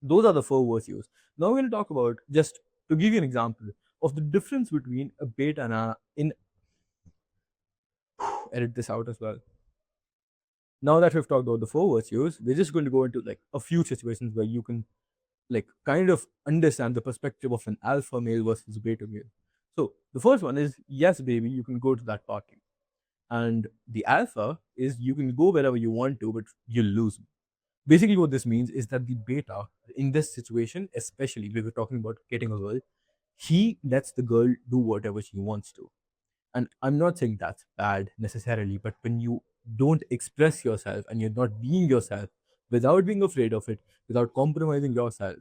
Those are the four virtues. Now we're going to talk about, just to give you an example of the difference between a beta and a in edit this out as well. Now that we've talked about the four virtues, we're just going to go into like a few situations where you can like kind of understand the perspective of an alpha male versus beta male. So the first one is, yes, baby, you can go to that party. And the alpha is you can go wherever you want to, but you'll lose. Basically, what this means is that the beta, in this situation, especially we were talking about getting a girl, he lets the girl do whatever she wants to. And I'm not saying that's bad necessarily, but when you don't express yourself and you're not being yourself without being afraid of it, without compromising yourself,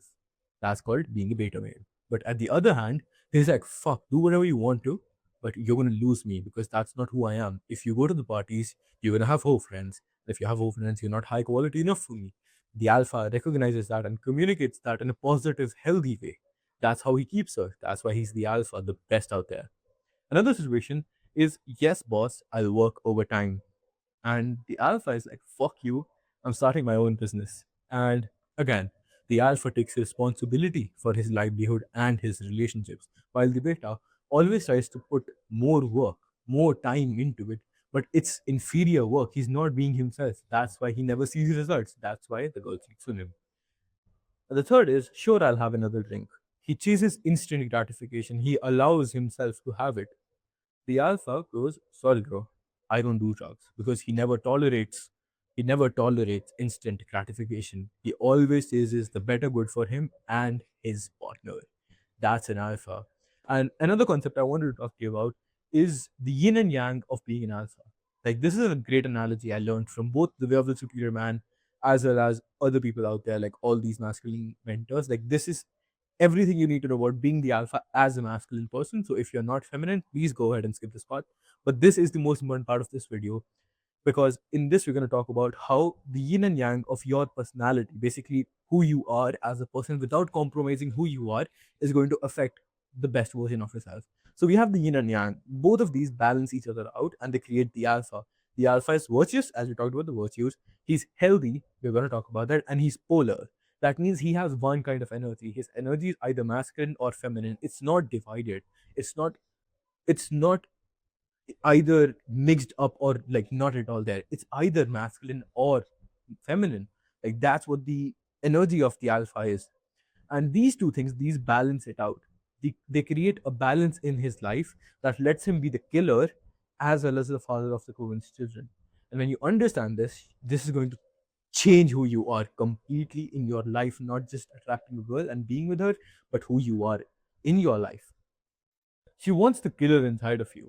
that's called being a beta male. But at the other hand, he's like, fuck, do whatever you want to, but you're gonna lose me because that's not who I am. If you go to the parties, you're gonna have whole friends. If you have whole friends, you're not high quality enough for me. The alpha recognizes that and communicates that in a positive, healthy way. That's how he keeps her. That's why he's the alpha, the best out there. Another situation is, yes, boss, I'll work overtime. And the alpha is like, fuck you, I'm starting my own business. And again, the alpha takes responsibility for his livelihood and his relationships, while the beta always tries to put more work, more time into it. But it's inferior work. He's not being himself. That's why he never sees results. That's why the girl cheats on him. And the third is, sure, I'll have another drink. He chases instant gratification. He allows himself to have it. The alpha goes, sorry, bro, I don't do drugs, because he never tolerates instant gratification. He always chases the better good for him and his partner. That's an alpha. And another concept I wanted to talk to you about is the yin and yang of being an alpha. Like, this is a great analogy I learned from both the way of the superior man as well as other people out there, like all these masculine mentors. Like, this is everything you need to know about being the alpha as a masculine person. So if you're not feminine, please go ahead and skip this part. But this is the most important part of this video, because in this we're going to talk about how the yin and yang of your personality, basically who you are as a person without compromising who you are, is going to affect the best version of yourself. So we have the yin and yang. Both of these balance each other out and they create the alpha. The alpha is virtuous, as we talked about the virtues. He's healthy, we're going to talk about that, and he's polar. That means he has one kind of energy. His energy is either masculine or feminine. It's not divided. It's not either mixed up or like not at all there. It's either masculine or feminine. Like, that's what the energy of the alpha is. And these two things, these balance it out. They create a balance in his life that lets him be the killer as well as the father of the Coven's children. And when you understand this, this is going to change who you are completely in your life, not just attracting a girl and being with her, but who you are in your life. She wants the killer inside of you.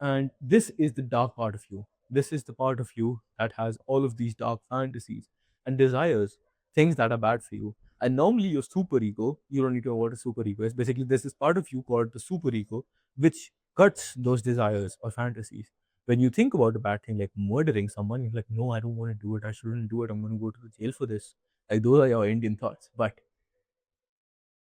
And this is the dark part of you. This is the part of you that has all of these dark fantasies and desires, things that are bad for you. And normally, your super ego, you don't need to know what a super ego is. Basically, there's this part of you called the super ego, which cuts those desires or fantasies. When you think about a bad thing like murdering someone, you're like, no, I don't want to do it. I shouldn't do it. I'm going to go to the jail for this. Like, those are your Indian thoughts. But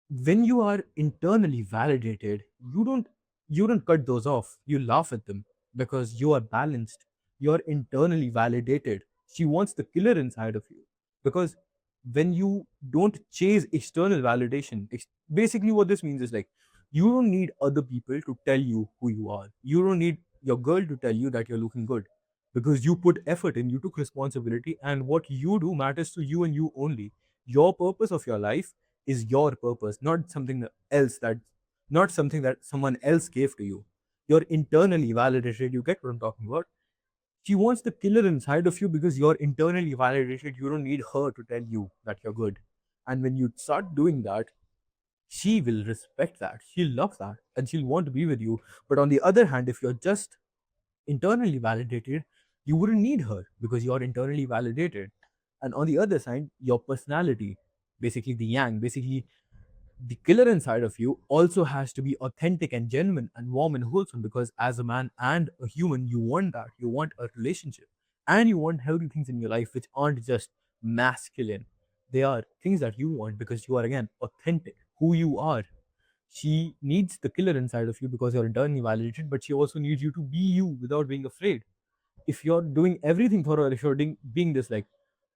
when you are internally validated, you don't cut those off. You laugh at them because you are balanced. You're internally validated. She wants the killer inside of you, because when you don't chase external validation, basically what this means is like, you don't need other people to tell you who you are. You don't need your girl to tell you that you're looking good, because you put effort in, you took responsibility, and what you do matters to you and you only. Your purpose of your life is your purpose, not something that someone else gave to you. You're internally validated. You get what I'm talking about? She wants the killer inside of you because you're internally validated. You don't need her to tell you that you're good. And when you start doing that, she will respect that. She'll love that. And she'll want to be with you. But on the other hand, if you're just internally validated, you wouldn't need her because you're internally validated. And on the other side, your personality, basically the yang, basically the killer inside of you also has to be authentic and genuine and warm and wholesome, because as a man and a human, you want that. You want a relationship and you want healthy things in your life which aren't just masculine. They are things that you want because you are, again, authentic, who you are. She needs the killer inside of you because you're internally validated, but she also needs you to be you without being afraid. If you're doing everything for her, if you're being this like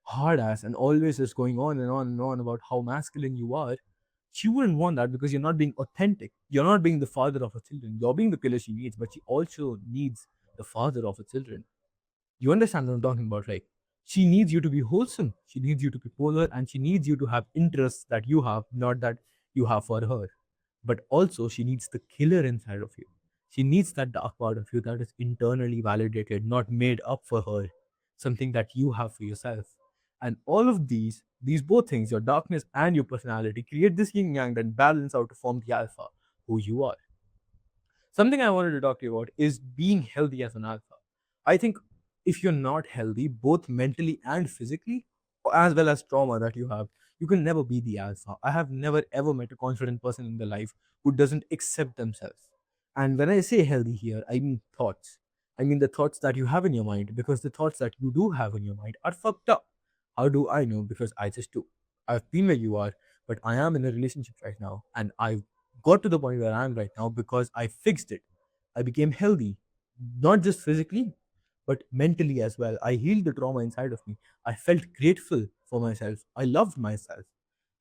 hard ass and always just going on and on and on about how masculine you are, she wouldn't want that because you're not being authentic. You're not being the father of her children. You're being the killer she needs, but she also needs the father of her children. You understand what I'm talking about, right? She needs you to be wholesome. She needs you to be polar, and she needs you to have interests that you have, not that you have for her. But also, she needs the killer inside of you. She needs that dark part of you that is internally validated, not made up for her, something that you have for yourself. And all of these both things, your darkness and your personality, create this yin yang that balance out to form the alpha, who you are. Something I wanted to talk to you about is being healthy as an alpha. I think if you're not healthy, both mentally and physically, as well as trauma that you have, you can never be the alpha. I have never ever met a confident person in their life who doesn't accept themselves. And when I say healthy here, I mean thoughts. I mean the thoughts that you have in your mind, because the thoughts that you do have in your mind are fucked up. How do I know? Because I just do. I've been where you are. But I am in a relationship right now, and I got to the point where I am right now because I fixed it. I became healthy, not just physically, but mentally as well. I healed the trauma inside of me. I felt grateful for myself. I loved myself.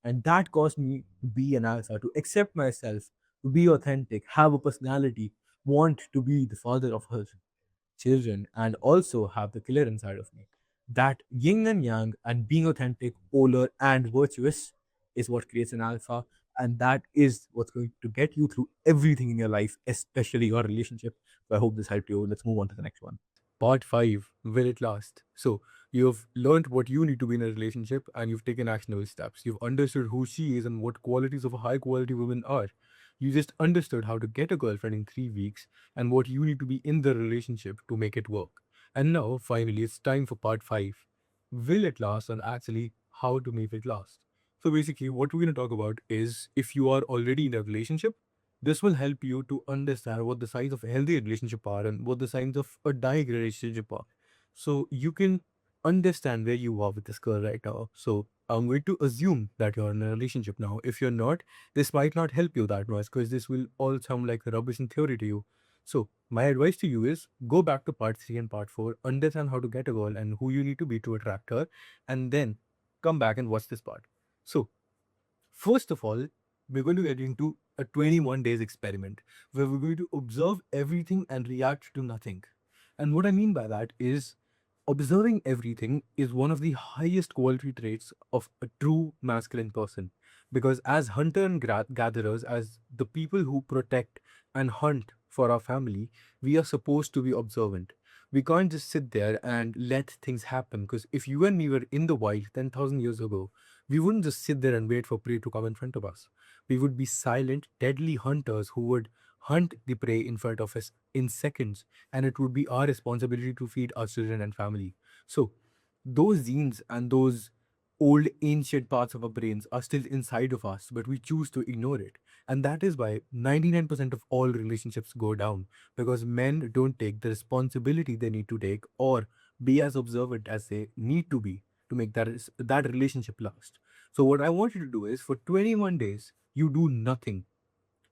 And that caused me to be an alpha, to accept myself, to be authentic, have a personality, want to be the father of her children, and also have the killer inside of me. That yin and yang and being authentic, polar, and virtuous is what creates an alpha. And that is what's going to get you through everything in your life, especially your relationship. So I hope this helped you. Let's move on to the next one. Part 5, will it last? So, you've learned what you need to be in a relationship and you've taken actionable steps. You've understood who she is and what qualities of a high quality woman are. You just understood how to get a girlfriend in 3 weeks and what you need to be in the relationship to make it work. And now, finally, it's time for part 5, will it last, and actually how to make it last. So, basically, what we're going to talk about is if you are already in a relationship, this will help you to understand what the signs of a healthy relationship are and what the signs of a dying relationship are. So you can understand where you are with this girl right now. So I'm going to assume that you're in a relationship now. If you're not, this might not help you that much because this will all sound like rubbish in theory to you. So my advice to you is go back to part 3 and part 4, understand how to get a girl and who you need to be to attract her, and then come back and watch this part. So first of all, we're going to get into a 21 days experiment where we're going to observe everything and react to nothing. And what I mean by that is observing everything is one of the highest quality traits of a true masculine person. Because as hunter and gatherers, as the people who protect and hunt for our family, we are supposed to be observant. We can't just sit there and let things happen. Because if you and me were in the wild 10,000 years ago, we wouldn't just sit there and wait for prey to come in front of us. We would be silent, deadly hunters who would hunt the prey in front of us in seconds, and it would be our responsibility to feed our children and family. So, those genes and those old ancient parts of our brains are still inside of us, but we choose to ignore it. And that is why 99% of all relationships go down because men don't take the responsibility they need to take or be as observant as they need to be to make that relationship last. So what I want you to do is for 21 days, you do nothing.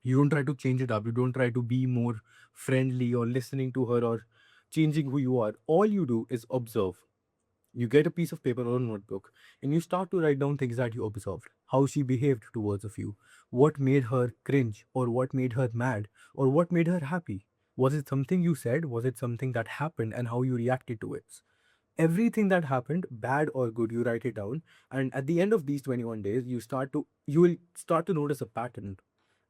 You don't try to change it up. You don't try to be more friendly or listening to her or changing who you are. All you do is observe. You get a piece of paper or a notebook and you start to write down things that you observed, how she behaved towards of you, what made her cringe or what made her mad or what made her happy. Was it something you said? Was it something that happened and how you reacted to it? Everything that happened, bad or good, you write it down. And at the end of these 21 days, you will start to notice a pattern.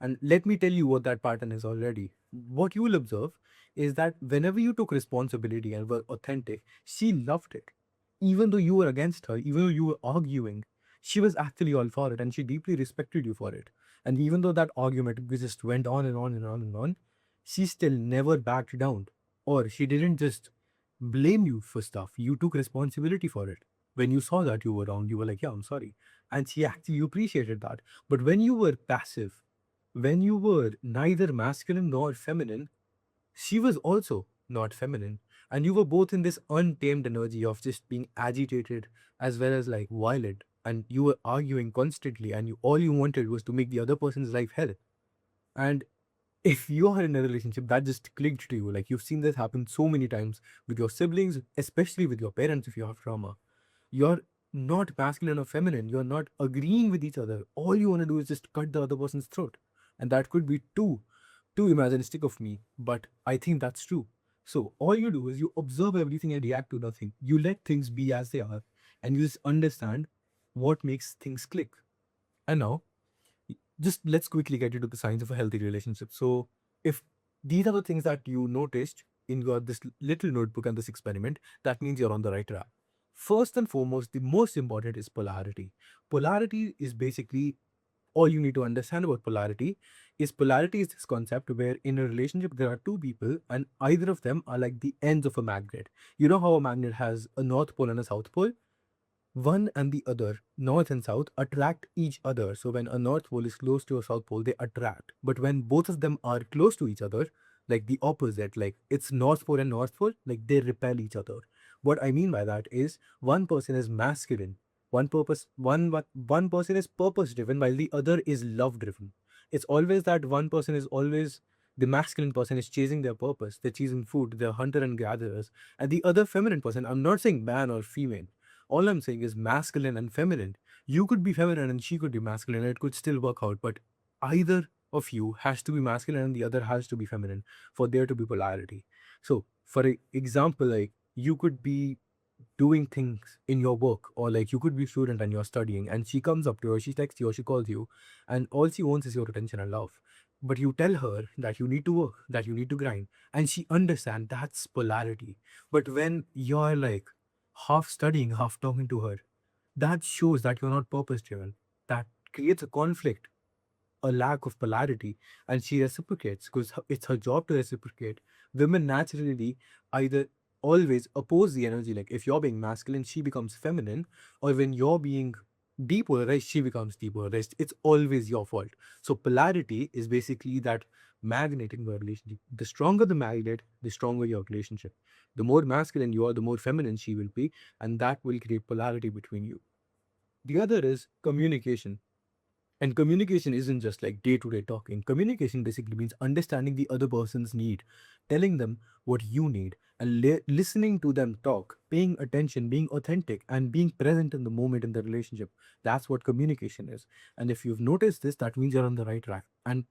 And let me tell you what that pattern is already. What you will observe is that whenever you took responsibility and were authentic, she loved it. Even though you were against her, even though you were arguing, she was actually all for it and she deeply respected you for it. And even though that argument just went on and on and on and on, she still never backed down. Or she didn't just blame you for stuff. You took responsibility for it. When you saw that you were wrong, you were like, yeah, I'm sorry. And she actually appreciated that. But when you were passive, when you were neither masculine nor feminine, she was also not feminine. And you were both in this untamed energy of just being agitated as well as like violent. And you were arguing constantly, and all you wanted was to make the other person's life hell. And if you are in a relationship that just clicked to you, like you've seen this happen so many times with your siblings, especially with your parents if you have trauma, you're not masculine or feminine, you're not agreeing with each other. All you want to do is just cut the other person's throat. And that could be too imaginistic of me, but I think that's true. So all you do is you observe everything and react to nothing. You let things be as they are, and you just understand what makes things click. And now just let's quickly get into the signs of a healthy relationship. So, if these are the things that you noticed in your this little notebook and this experiment, that means you're on the right track. First and foremost, the most important is polarity. Polarity is basically all you need to understand about polarity is this concept where in a relationship there are two people and either of them are like the ends of a magnet. You know how a magnet has a north pole and a south pole? One and the other, north and south, attract each other. So when a north pole is close to a south pole, they attract. But when both of them are close to each other, like the opposite, like it's north pole and north pole, like they repel each other. What I mean by that is one person is masculine. One person is purpose driven while the other is love driven. It's always that one person is always the masculine person is chasing their purpose, they're chasing food, they're hunter and gatherers, and the other feminine person, I'm not saying man or female, all I'm saying is masculine and feminine. You could be feminine and she could be masculine and it could still work out, but either of you has to be masculine and the other has to be feminine for there to be polarity. So for example, like you could be doing things in your work, or like you could be a student and you're studying and she comes up to you, or she texts you, or she calls you, and all she wants is your attention and love. But you tell her that you need to work, that you need to grind, and she understands. That's polarity. But when you're like half studying, half talking to her, that shows that you're not purpose driven. That creates a conflict, a lack of polarity, and she reciprocates because it's her job to reciprocate. Women naturally either always oppose the energy, like if you're being masculine, she becomes feminine, or when you're being depolarized, she becomes depolarized. It's always your fault. So, polarity is basically that magnet in your relationship. The stronger the magnet, the stronger your relationship. The more masculine you are, the more feminine she will be, and that will create polarity between you. The other is communication. And communication isn't just like day to day talking. Communication basically means understanding the other person's need, telling them what you need, and listening to them talk, paying attention, being authentic, and being present in the moment in the relationship. That's what communication is. And if you've noticed this, that means you're on the right track. And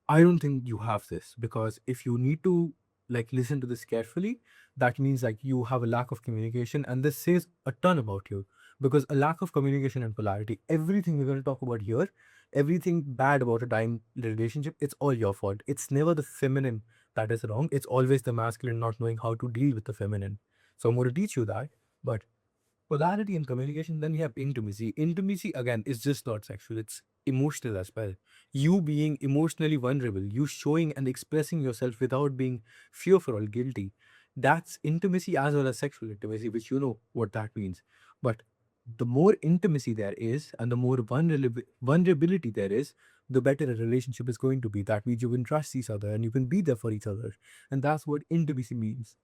I don't think you have this, because if you need to like listen to this carefully, that means like you have a lack of communication, and this says a ton about you, because a lack of communication and polarity, everything we're going to talk about here, everything bad about a time relationship, it's all your fault. It's never the feminine that is wrong. It's always the masculine not knowing how to deal with the feminine. So I'm going to teach you that. But polarity and communication, then we have intimacy. Intimacy, again, is just not sexual, it's emotional as well. You being emotionally vulnerable, you showing and expressing yourself without being fearful or guilty. That's intimacy as well as sexual intimacy, which you know what that means. But the more intimacy there is and the more vulnerability there is, the better a relationship is going to be. That means you can trust each other and you can be there for each other. And that's what intimacy means.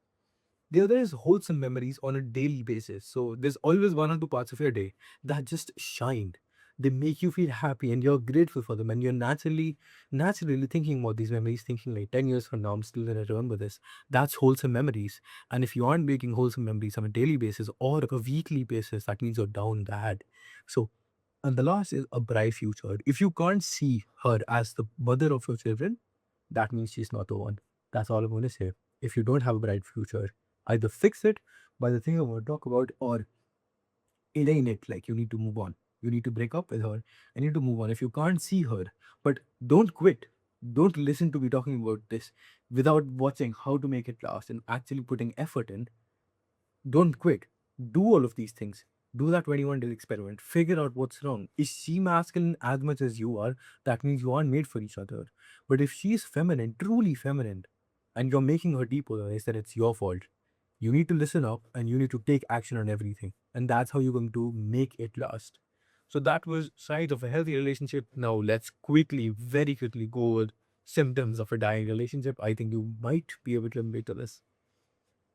The other is wholesome memories on a daily basis. So there's always one or two parts of your day that just shine. They make you feel happy and you're grateful for them. And you're naturally thinking about these memories, thinking like 10 years from now, I'm still gonna remember this. That's wholesome memories. And if you aren't making wholesome memories on a daily basis or a weekly basis, that means you're down bad. So, and the last is a bright future. If you can't see her as the mother of your children, that means she's not the one. That's all I'm going to say. If you don't have a bright future, either fix it by the thing I'm going to talk about, or it ain't it. Like you need to move on. You need to break up with her. I need to move on. If you can't see her, but don't quit. Don't listen to me talking about this without watching how to make it last and actually putting effort in. Don't quit. Do all of these things. Do that 21-day experiment. Figure out what's wrong. Is she masculine as much as you are? That means you aren't made for each other. But if she's feminine, truly feminine, and you're making her depolarize, then it's your fault. You need to listen up and you need to take action on everything. And that's how you're going to make it last. So that was sides of a healthy relationship. Now let's quickly, very quickly go over symptoms of a dying relationship. I think you might be able to relate to this.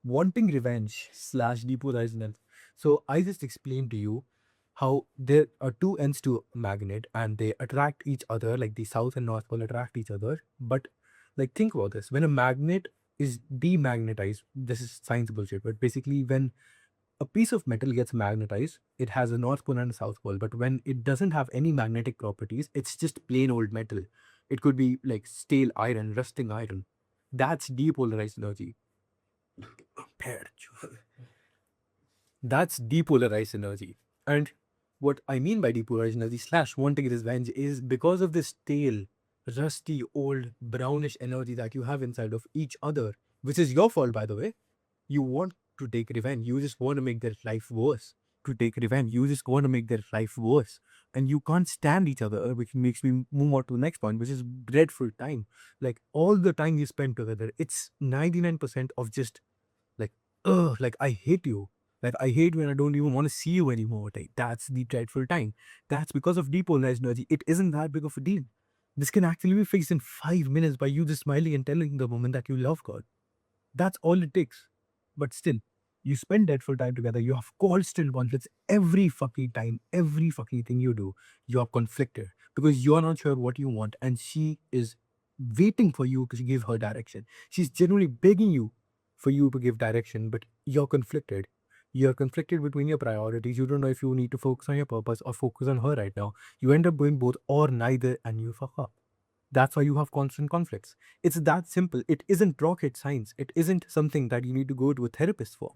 Wanting revenge slash depolarization. So I just explained to you how there are two ends to a magnet and they attract each other, like the south and north pole attract each other. But like think about this: when a magnet is demagnetized, this is science bullshit, but basically when a piece of metal gets magnetized, it has a north pole and a south pole. But when it doesn't have any magnetic properties, it's just plain old metal. It could be like stale iron, rusting iron. That's depolarized energy. That's depolarized energy. And what I mean by depolarized energy slash wanting revenge is because of this stale, rusty, old, brownish energy that you have inside of each other, which is your fault, by the way. You want to take revenge. You just want to make their life worse. To take revenge, you just want to make their life worse. And you can't stand each other, which makes me move on to the next point, which is dreadful time. Like all the time you spend together, it's 99% of just like, ugh, like I hate you. Like I hate when I don't even want to see you anymore. Like that's the dreadful time. That's because of depolarized energy. It isn't that big of a deal. This can actually be fixed in 5 minutes by you just smiling and telling the woman that you love God. That's all it takes. But still. You spend that full time together. You have constant conflicts every fucking time, every fucking thing you do. You are conflicted because you are not sure what you want, and she is waiting for you to give her direction. She's generally begging you for you to give direction, but you're conflicted. You're conflicted between your priorities. You don't know if you need to focus on your purpose or focus on her right now. You end up doing both or neither, and you fuck up. That's why you have constant conflicts. It's that simple. It isn't rocket science. It isn't something that you need to go to a therapist for.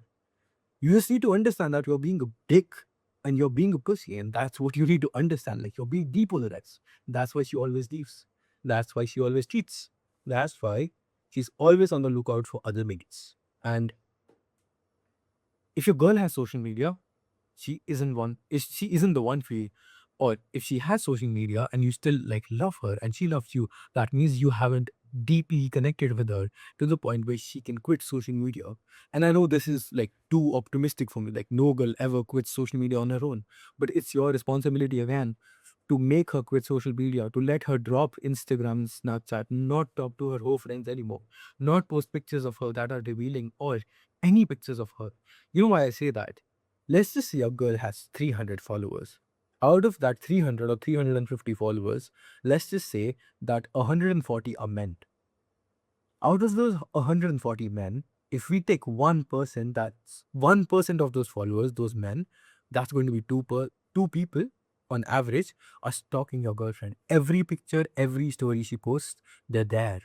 You just need to understand that you're being a dick and you're being a pussy, and that's what you need to understand. Like, you're being depolarized. That's why she always leaves. That's why she always cheats. That's why she's always on the lookout for other mates. And if your girl has social media, she isn't the one for you. Or if she has social media and you still like love her and she loves you, that means you haven't deeply connected with her to the point where she can quit social media. And I know this is like too optimistic for me, like no girl ever quits social media on her own, but it's your responsibility again to make her quit social media, to let her drop Instagram, Snapchat, not talk to her whole friends anymore, not post pictures of her that are revealing or any pictures of her. You know why I say that? Let's just say a girl has 300 followers. Out of that 300 or 350 followers, let's just say that 140 are men. Out of those 140 men, if we take 1%, that's 1% of those followers, those men, that's going to be two people on average are stalking your girlfriend. Every picture, every story she posts, they're there.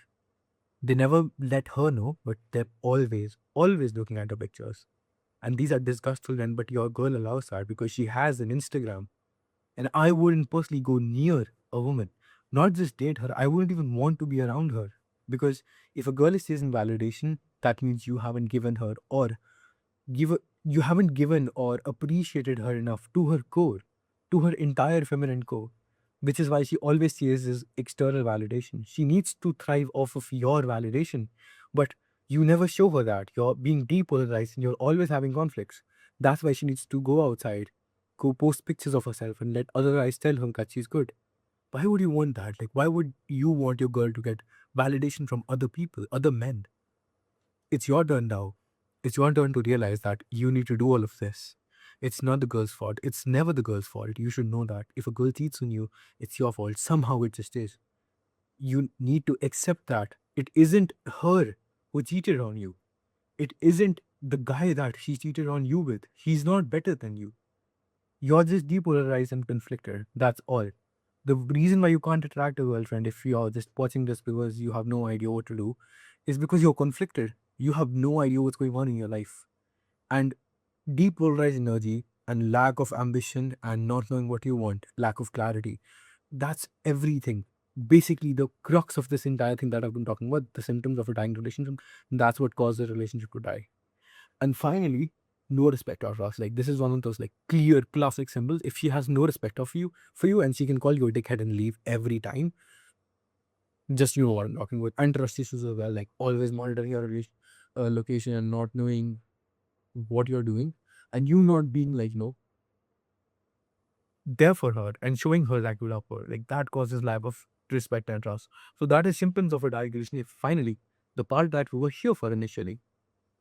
They never let her know, but they're always looking at her pictures. And these are disgustful men, but your girl allows that because she has an Instagram. And I wouldn't personally go near a woman, not just date her. I wouldn't even want to be around her. Because if a girl is chasing validation, that means you haven't given her or you haven't given or appreciated her enough to her core, to her entire feminine core, which is why she always chases external validation. She needs to thrive off of your validation, but you never show her that. You're being depolarized and you're always having conflicts. That's why she needs to go outside, go post pictures of herself and let other guys tell her that she's good. Why would you want that? Like, why would you want your girl to get validation from other people, other men? It's your turn now. It's your turn to realize that you need to do all of this. It's not the girl's fault. It's never the girl's fault. You should know that. If a girl cheats on you, it's your fault. Somehow it just is. You need to accept that. It isn't her who cheated on you. It isn't the guy that she cheated on you with. He's not better than you. You're just depolarized and conflicted. That's all. The reason why you can't attract a girlfriend if you're just watching this because you have no idea what to do is because you're conflicted. You have no idea what's going on in your life. And depolarized energy and lack of ambition and not knowing what you want, lack of clarity, that's everything. Basically, the crux of this entire thing that I've been talking about, the symptoms of a dying relationship, that's what caused the relationship to die. And finally, no respect of us. Like, this is one of those like clear classic symbols. If she has no respect of you for you and she can call you a dickhead and leave every time, just you know what I'm talking about. And trust issues as well, like always monitoring your location and not knowing what you're doing, and you not being like, there for her and showing her that you love her. Like, that causes lack of respect and trust. So that is symptoms of a dying relationship. Finally, the part that we were here for initially,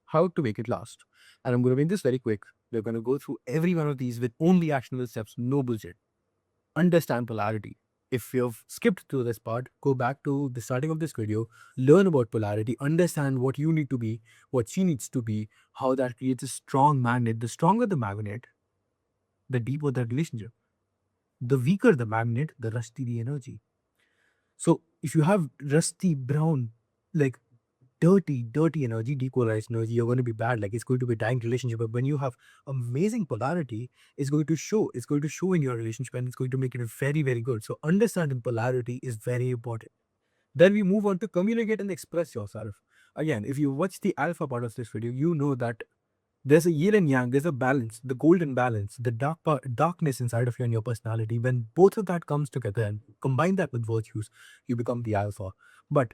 how to make it last. And I'm going to make this very quick. We're going to go through every one of these with only actionable steps, no bullshit. Understand polarity. If you've skipped through this part, go back to the starting of this video, learn about polarity, understand what you need to be, what she needs to be, how that creates a strong magnet. The stronger the magnet, the deeper the relationship. The weaker the magnet, the rusty the energy. So if you have rusty brown, like dirty energy, decolonized energy, you're going to be bad. Like, it's going to be a dying relationship. But when you have amazing polarity, it's going to show. It's going to show in your relationship and it's going to make it very, very good. So understanding polarity is very important. Then we move on to communicate and express yourself. Again, if you watch the alpha part of this video, you know that there's a yin and yang, there's a balance, the golden balance, the darkness inside of you and your personality. When both of that comes together and combine that with virtues, you become the alpha. But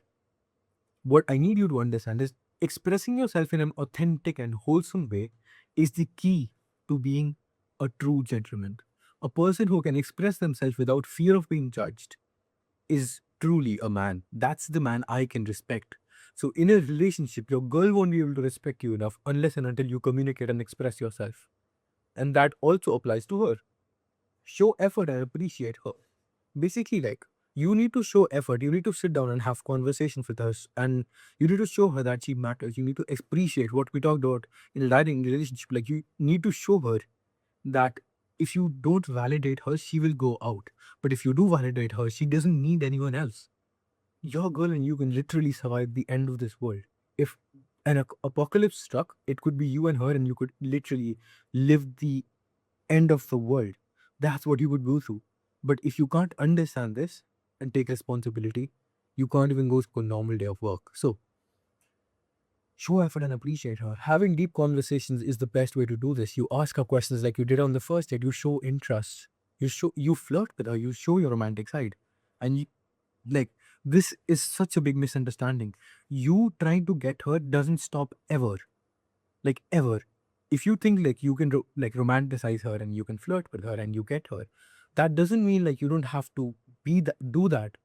what I need you to understand is expressing yourself in an authentic and wholesome way is the key to being a true gentleman. A person who can express themselves without fear of being judged is truly a man. That's the man I can respect. So in a relationship, your girl won't be able to respect you enough unless and until you communicate and express yourself. And that also applies to her. Show effort and appreciate her. Basically, like, you need to show effort. You need to sit down and have conversations with her, and you need to show her that she matters. You need to appreciate what we talked about in a dating relationship. Like, you need to show her that if you don't validate her, she will go out. But if you do validate her, she doesn't need anyone else. Your girl and you can literally survive the end of this world. If an apocalypse struck, it could be you and her, and you could literally live the end of the world. That's what you would go through. But if you can't understand this and take responsibility, you can't even go through a normal day of work. So show effort and appreciate her. Having deep conversations is the best way to do this. You ask her questions like you did on the first date. You show interest. You flirt with her. You show your romantic side. And you, like, this is such a big misunderstanding. You trying to get her doesn't stop ever. Like, ever. If you think like you can like romanticize her and you can flirt with her and you get her, that doesn't mean like you don't have to do that.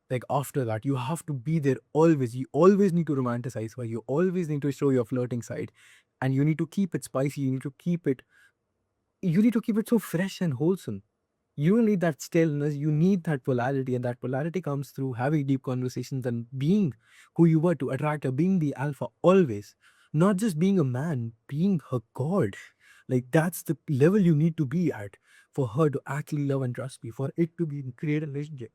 Like, after that, you have to be there always. You always need to romanticize her. You always need to show your flirting side, and you need to keep it spicy. You need to keep it so fresh and wholesome. You don't need that staleness. You need that polarity, and that polarity comes through having deep conversations and being who you were to attract her, being the alpha always, not just being a man, being her god. Like, that's the level you need to be at for her to actually love and trust me, for it to be create a relationship.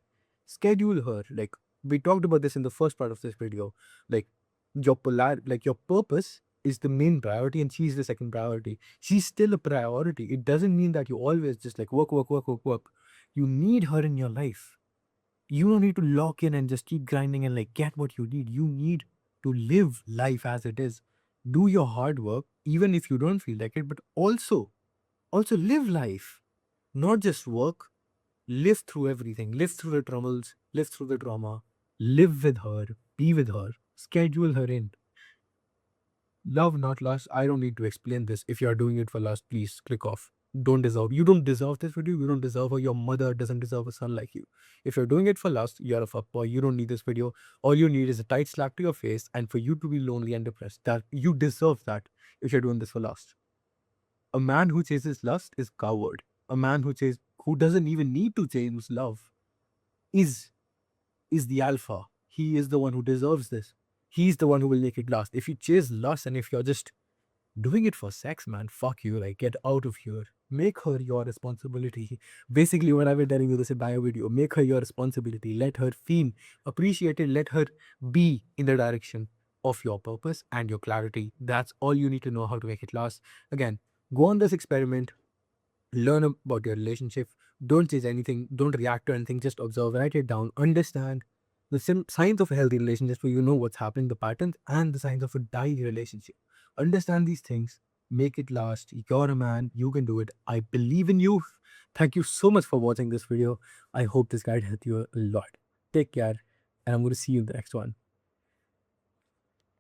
Schedule her. Like, we talked about this in the first part of this video. Like, your purpose is the main priority, and she's the second priority. She's still a priority. It doesn't mean that you always just like work, work, work, work, work. You need her in your life. You don't need to lock in and just keep grinding and like get what you need. You need to live life as it is. Do your hard work, even if you don't feel like it, but also live life. Not just work, live through everything. Live through the troubles, live through the trauma, live with her, be with her, schedule her in. Love, not lust. I don't need to explain this. If you are doing it for lust, please click off. You don't deserve this video. You don't deserve her. Your mother doesn't deserve a son like you. If you're doing it for lust, you're a fuckboy. You don't need this video. All you need is a tight slap to your face and for you to be lonely and depressed. That you deserve that if you're doing this for lust. A man who chases lust is coward. A man who doesn't even need to chase love is is the alpha. He is the one who deserves this. He's the one who will make it last. If you chase lust and if you're just doing it for sex, man, fuck you. Like, get out of here. Make her your responsibility. Basically, what I've been telling you this entire video, make her your responsibility. Let her feel appreciated. Let her be in the direction of your purpose and your clarity. That's all you need to know how to make it last. Again, go on this experiment, learn about your relationship. Don't chase anything. Don't react to anything. Just observe, write it down, understand the signs of a healthy relationship so you know what's happening, the patterns, and the signs of a dying relationship. Understand these things, make it last. You're a man, you can do it. I believe in you. Thank you so much for watching this video. I hope this guide helped you a lot. Take care, and I'm going to see you in the next one.